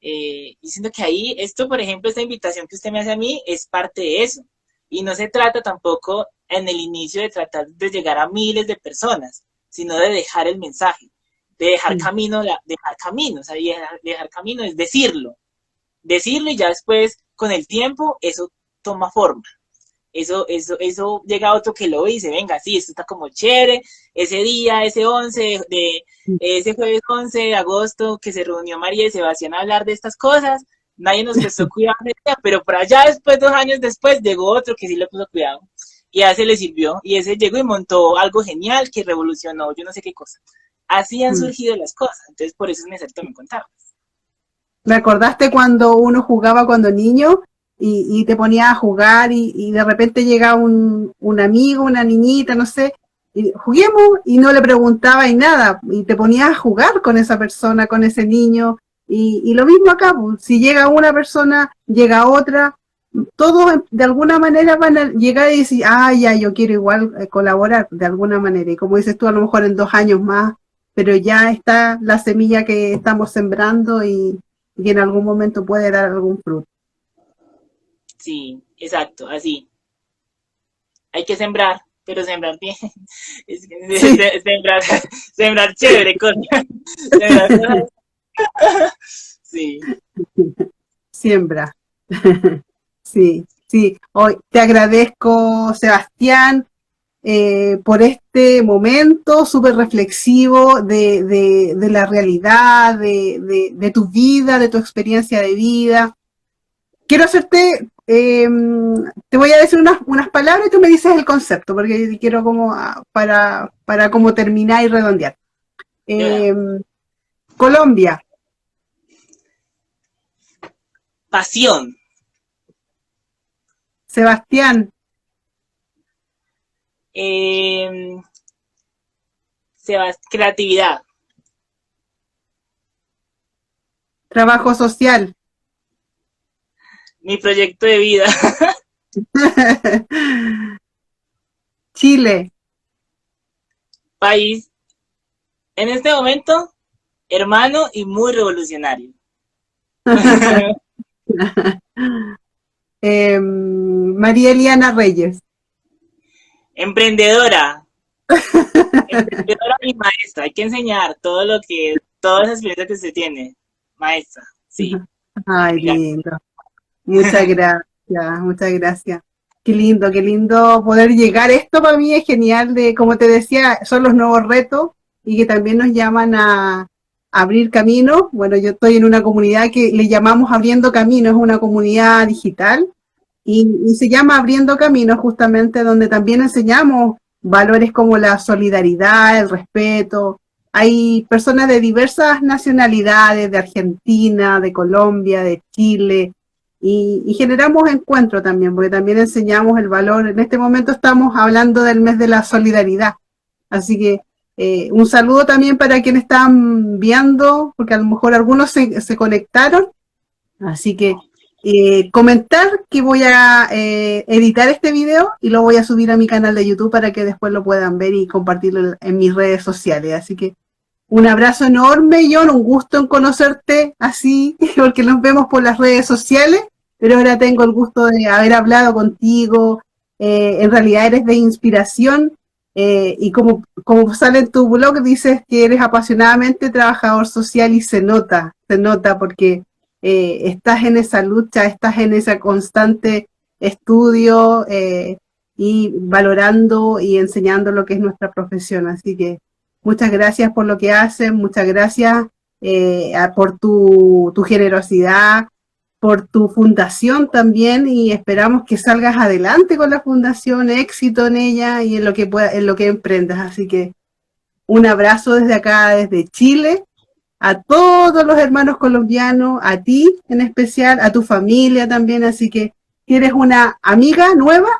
Y siento que ahí, por ejemplo, esta invitación que usted me hace a mí es parte de eso. Y no se trata tampoco en el inicio de tratar de llegar a miles de personas, sino de dejar el mensaje, de dejar camino, o sea, dejar camino es decirlo y ya después, con el tiempo, eso toma forma. Eso llega a otro que lo ve y dice, venga, sí, esto está como chévere, ese día, ese jueves 11 de agosto, que se reunió María y Sebastián a hablar de estas cosas, nadie nos prestó cuidado de ella, pero por allá después, 2 años después, llegó otro que sí le puso cuidado, y a ese le sirvió, y ese llegó y montó algo genial que revolucionó, yo no sé qué cosa. Así han surgido las cosas, entonces por eso es necesario también contarlas. ¿Me acordaste cuando uno jugaba cuando niño y te ponía a jugar y de repente llega un amigo, una niñita, no sé, y juguemos y no le preguntaba y nada, y te ponías a jugar con esa persona, con ese niño, y lo mismo acá, pues, si llega una persona, llega otra, todos de alguna manera van a llegar y decir, ya, yo quiero igual colaborar de alguna manera, y como dices tú, a lo mejor en 2 años más, pero ya está la semilla que estamos sembrando y en algún momento puede dar algún fruto. Sí, exacto, así. Hay que sembrar, pero sembrar bien. Sí. Sembrar chévere, sembrar cosas. Sí. Siembra. Sí, sí. Hoy te agradezco, Sebastián, por este momento súper reflexivo de la realidad, de tu vida, de tu experiencia de vida. quiero hacerte, te voy a decir unas palabras y tú me dices el concepto, porque quiero como para como terminar y redondear. De verdad. Eh, Colombia, Pasión, Sebastián, eh, creatividad, trabajo social, mi proyecto de vida, Chile, país, en este momento, hermano y muy revolucionario. María Eliana Reyes. Emprendedora, emprendedora y maestra, hay que enseñar todo lo que, todas las experiencias que usted tiene, maestra, sí, Ay, dígame. lindo. Muchas gracias. Qué lindo poder llegar. Esto para mí es genial, de, como te decía, son los nuevos retos y que también nos llaman a abrir caminos. Bueno, yo estoy en una comunidad que le llamamos Abriendo Caminos, es una comunidad digital y se llama Abriendo Caminos justamente donde también enseñamos valores como la solidaridad, el respeto. Hay personas de diversas nacionalidades, de Argentina, de Colombia, de Chile, y generamos encuentro también, porque también enseñamos el valor. En este momento estamos hablando del mes de la solidaridad, así que un saludo también para quienes están viendo, porque a lo mejor algunos se conectaron, así que comentar que voy a editar este video y lo voy a subir a mi canal de YouTube para que después lo puedan ver y compartirlo en mis redes sociales, así que un abrazo enorme, John, un gusto en conocerte así, porque nos vemos por las redes sociales, pero ahora tengo el gusto de haber hablado contigo. En realidad eres de inspiración, y como sale en tu blog, dices que eres apasionadamente trabajador social y se nota porque estás en esa lucha, estás en ese constante estudio, y valorando y enseñando lo que es nuestra profesión. Así que muchas gracias por lo que hacen, muchas gracias por tu generosidad, por tu fundación también, y esperamos que salgas adelante con la fundación, éxito en ella y en lo que en lo que emprendas. Así que un abrazo desde acá, desde Chile, a todos los hermanos colombianos, a ti en especial, a tu familia también, así que tienes una amiga nueva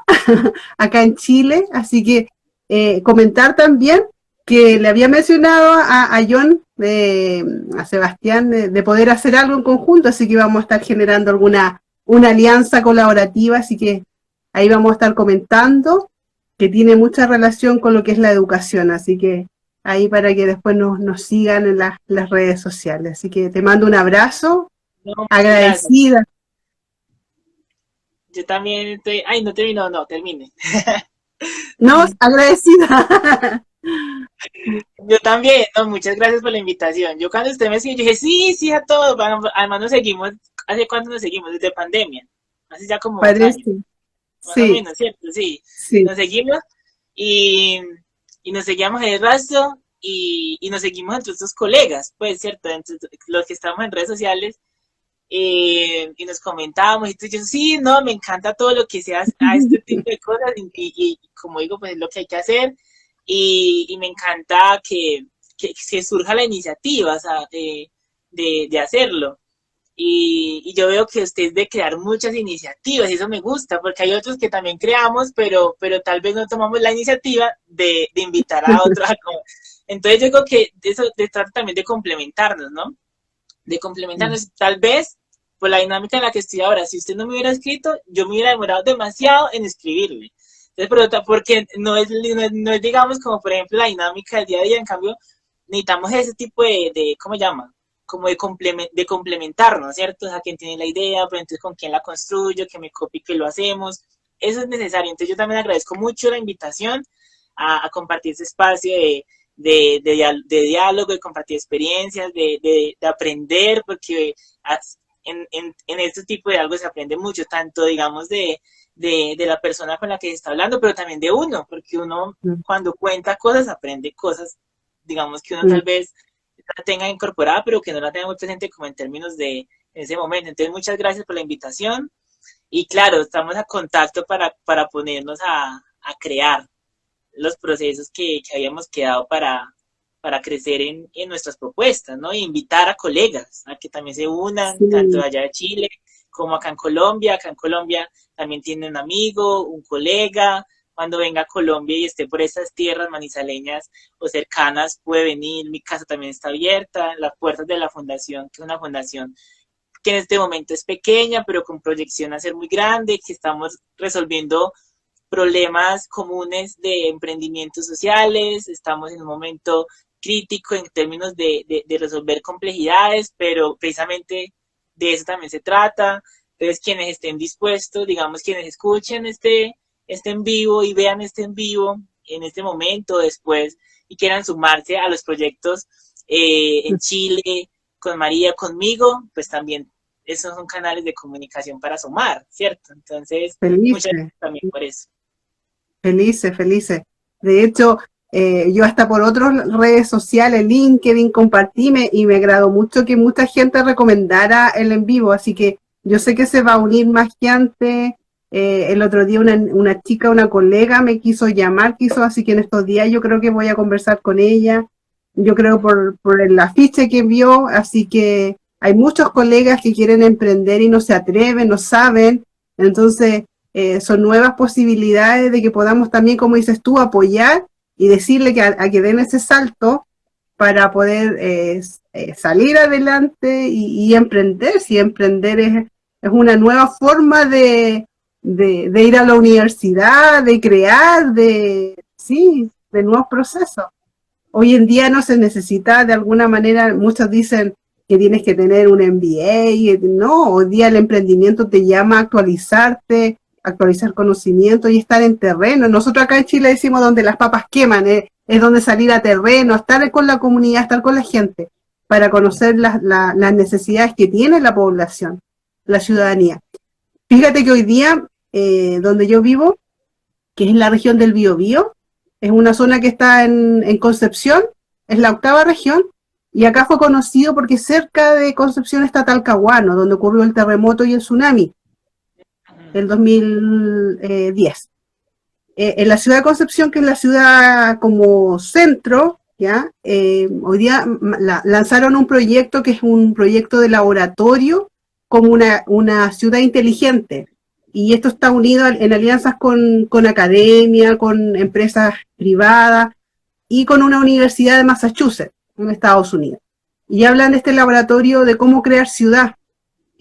acá en Chile, así que comentar también que le había mencionado a John, a Sebastián, de poder hacer algo en conjunto, así que vamos a estar generando una alianza colaborativa, así que ahí vamos a estar comentando, que tiene mucha relación con lo que es la educación, así que ahí para que después nos sigan en las redes sociales. Así que te mando un abrazo, No, muchas gracias. agradecida. Yo también estoy, ay, no termino, no, termine. No, agradecida. Yo también, no, muchas gracias por la invitación. Yo cuando usted me escribió, yo dije, sí, sí, a todos. Además nos seguimos, ¿hace cuánto nos seguimos? Desde pandemia. Hace ya como 2 años, Parece. más o Sí, menos, ¿cierto? Sí. sí. Nos seguimos y, y nos seguíamos el rastro y nos seguimos entre otros colegas, pues, ¿cierto? Entre los que estamos en redes sociales, y nos comentábamos, y entonces yo, sí, no, me encanta todo lo que sea a este tipo de cosas, y como digo, pues es lo que hay que hacer, y me encanta que surja la iniciativa, o sea, de hacerlo. Y yo veo que usted es de crear muchas iniciativas y eso me gusta, porque hay otros que también creamos, pero tal vez no tomamos la iniciativa de invitar a otros a comer. Entonces yo creo que eso trata también de complementarnos, ¿no? De complementarnos, tal vez por la dinámica en la que estoy ahora. Si usted no me hubiera escrito, yo me hubiera demorado demasiado en escribirle. Entonces, porque no es, digamos, como por ejemplo la dinámica del día a día, en cambio, necesitamos ese tipo de ¿cómo se llama? Como de complementarnos, ¿cierto? O sea, quién tiene la idea, pero entonces con quién la construyo, que me copie, que lo hacemos. Eso es necesario. Entonces yo también agradezco mucho la invitación a compartir ese espacio de diálogo, de compartir experiencias, de aprender, porque en este tipo de algo se aprende mucho, tanto digamos de la persona con la que se está hablando, pero también de uno, porque uno cuando cuenta cosas aprende cosas, digamos que uno tal vez la tenga incorporada, pero que no la tenga muy presente como en términos de ese momento. Entonces, muchas gracias por la invitación. Y claro, estamos a contacto para ponernos a crear los procesos que habíamos quedado para crecer en nuestras propuestas, ¿no? E invitar a colegas a que también se unan, tanto Sí, allá de Chile como acá en Colombia. Acá en Colombia también tiene un amigo, un colega. Cuando venga a Colombia y esté por estas tierras manizaleñas o cercanas, puede venir. Mi casa también está abierta. Las puertas de la fundación, que es una fundación que en este momento es pequeña, pero con proyección a ser muy grande, que estamos resolviendo problemas comunes de emprendimientos sociales, estamos en un momento crítico en términos de resolver complejidades, pero precisamente de eso también se trata. Entonces, quienes estén dispuestos, digamos, quienes escuchen este en vivo y vean este en vivo en este momento, después, y quieran sumarse a los proyectos en Chile, con María, conmigo, pues también esos son canales de comunicación para sumar, ¿cierto? Entonces, muchas felices. gracias también por eso. Felices, felices. De hecho, yo hasta por otras redes sociales, LinkedIn, y me agradó mucho que mucha gente recomendara el en vivo, así que yo sé que se va a unir más gente. El otro día una chica, una colega me quiso llamar, así que en estos días yo creo que voy a conversar con ella. Yo creo por el afiche que vio, así que hay muchos colegas que quieren emprender y no se atreven, no saben. Entonces, son nuevas posibilidades de que podamos también, como dices tú, apoyar y decirle que a que den ese salto para poder salir adelante y emprender. Si emprender es una nueva forma de ir a la universidad, de crear, sí, de nuevos procesos. Hoy en día no se necesita de alguna manera, muchos dicen que tienes que tener un MBA, no, hoy día el emprendimiento te llama a actualizarte, actualizar conocimiento y estar en terreno. Nosotros acá en Chile decimos donde las papas queman, es donde salir a terreno, estar con la comunidad, estar con la gente, para conocer las necesidades que tiene la población, la ciudadanía. Fíjate que hoy día, donde yo vivo, que es la región del Biobío, es una zona que está en Concepción, es la octava región, y acá fue conocido porque cerca de Concepción está Talcahuano, donde ocurrió el terremoto y el tsunami del 2010. En la ciudad de Concepción, que es la ciudad como centro, ¿ya? Hoy día lanzaron un proyecto que es un proyecto de laboratorio como una ciudad inteligente. Y esto está unido en alianzas con academia, con empresas privadas y con una universidad de Massachusetts, en Estados Unidos. Y hablan de este laboratorio de cómo crear ciudad.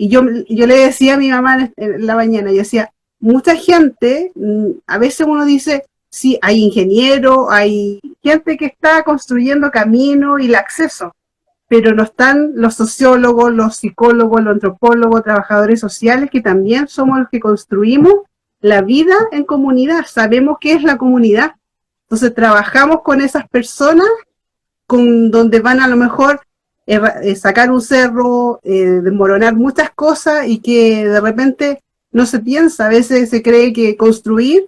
Y yo le decía a mi mamá en la mañana, yo decía, mucha gente, a veces uno dice, sí, hay ingenieros, hay gente que está construyendo camino y el acceso, pero no están los sociólogos, los psicólogos, los antropólogos, trabajadores sociales, que también somos los que construimos la vida en comunidad, sabemos qué es la comunidad. Entonces trabajamos con esas personas con donde van a lo mejor sacar un cerro, desmoronar muchas cosas y que de repente no se piensa, a veces se cree que construir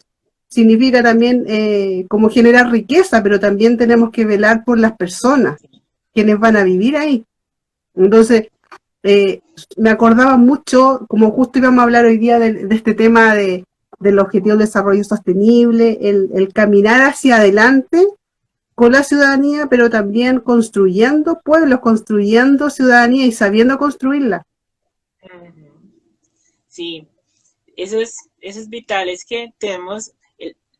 significa también como generar riqueza, pero también tenemos que velar por las personas, quienes van a vivir ahí. Entonces, eh, me acordaba mucho, como justo íbamos a hablar hoy día de este tema del objetivo de desarrollo sostenible, el caminar hacia adelante con la ciudadanía, pero también construyendo pueblos, construyendo ciudadanía y sabiendo construirla. Sí, eso es vital, es que tenemos,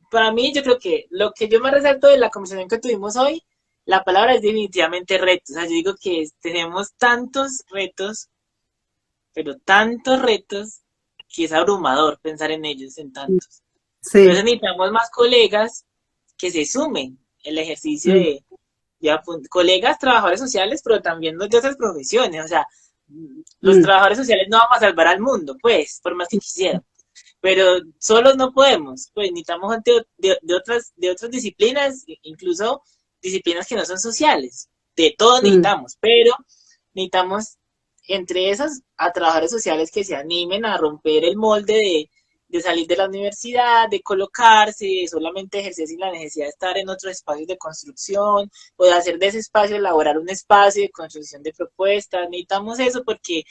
para mí yo creo que lo que yo más resalto de la conversación que tuvimos hoy, la palabra es definitivamente retos, o sea, yo digo que tenemos tantos retos, pero tantos retos, que es abrumador pensar en ellos, en tantos. Por Sí. eso necesitamos más colegas que se sumen el ejercicio Mm, de colegas, trabajadores sociales, pero también de otras profesiones, o sea, los mm, trabajadores sociales no vamos a salvar al mundo, pues, por más que quisieran, pero solos no podemos, pues necesitamos gente de otras disciplinas, incluso disciplinas que no son sociales, de todos mm. necesitamos, pero necesitamos entre esas a trabajadores sociales que se animen a romper el molde de salir de la universidad, de colocarse, de solamente ejercer sin la necesidad de estar en otros espacios de construcción o de hacer de ese espacio elaborar un espacio de construcción de propuestas. Necesitamos eso porque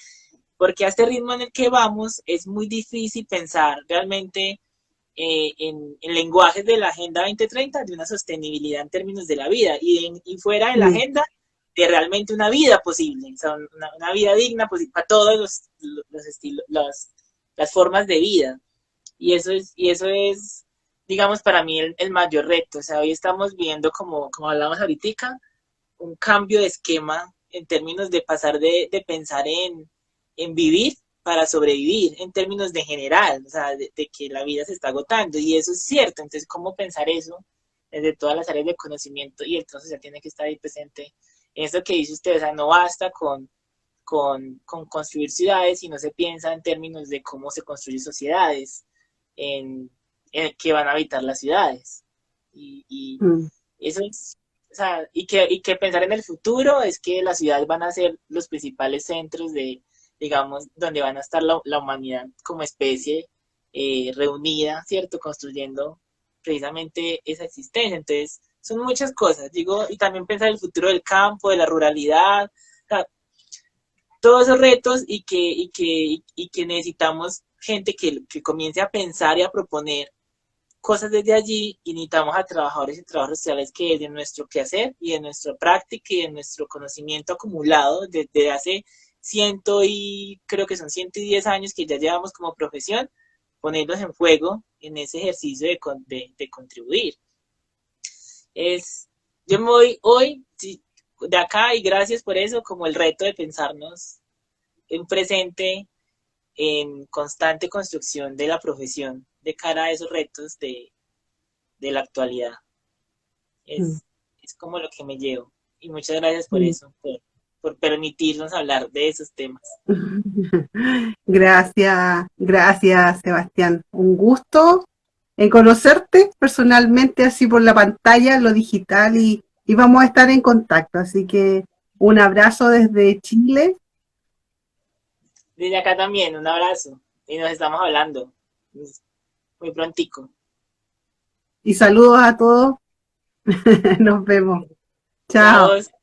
porque a este ritmo en el que vamos es muy difícil pensar realmente en lenguajes de la Agenda 2030 de una sostenibilidad en términos de la vida y fuera de la Mm, agenda de realmente una vida posible, o sea, una vida digna para todos los estilos, las formas de vida. Y eso es digamos, para mí el mayor reto. O sea, hoy estamos viendo, como hablamos ahorita, un cambio de esquema en términos de pasar de pensar en vivir para sobrevivir en términos de general, o sea, de que la vida se está agotando y eso es cierto. Entonces, ¿cómo pensar eso desde todas las áreas de conocimiento? Y entonces ya tiene que estar ahí presente en esto que dice usted, o sea, no basta con construir ciudades y no se piensa en términos de cómo se construyen sociedades, en, en que van a habitar las ciudades. Y mm. eso es, o sea, y que pensar en el futuro es que las ciudades van a ser los principales centros de, digamos, donde van a estar la humanidad como especie reunida, ¿cierto? Construyendo precisamente esa existencia. Entonces, son muchas cosas, digo, y también pensar el futuro del campo, de la ruralidad, o sea, todos esos retos y que necesitamos gente que comience a pensar y a proponer cosas desde allí y necesitamos a trabajadores y trabajadoras sociales que desde nuestro quehacer y de nuestra práctica y de nuestro conocimiento acumulado desde hace creo que son 110 años que ya llevamos como profesión, ponerlos en juego en ese ejercicio de contribuir. Es, yo me voy hoy de acá y gracias por eso, como el reto de pensarnos en presente, en constante construcción de la profesión de cara a esos retos de la actualidad. Mm, Es como lo que me llevo. Y muchas gracias por mm. eso, por permitirnos hablar de esos temas. Gracias, gracias, Sebastián. Un gusto en conocerte personalmente, así por la pantalla, lo digital, y vamos a estar en contacto. Así que un abrazo desde Chile Desde acá también, un abrazo. Y nos estamos hablando muy prontico. y saludos a todos. Nos vemos. Chao. Chao.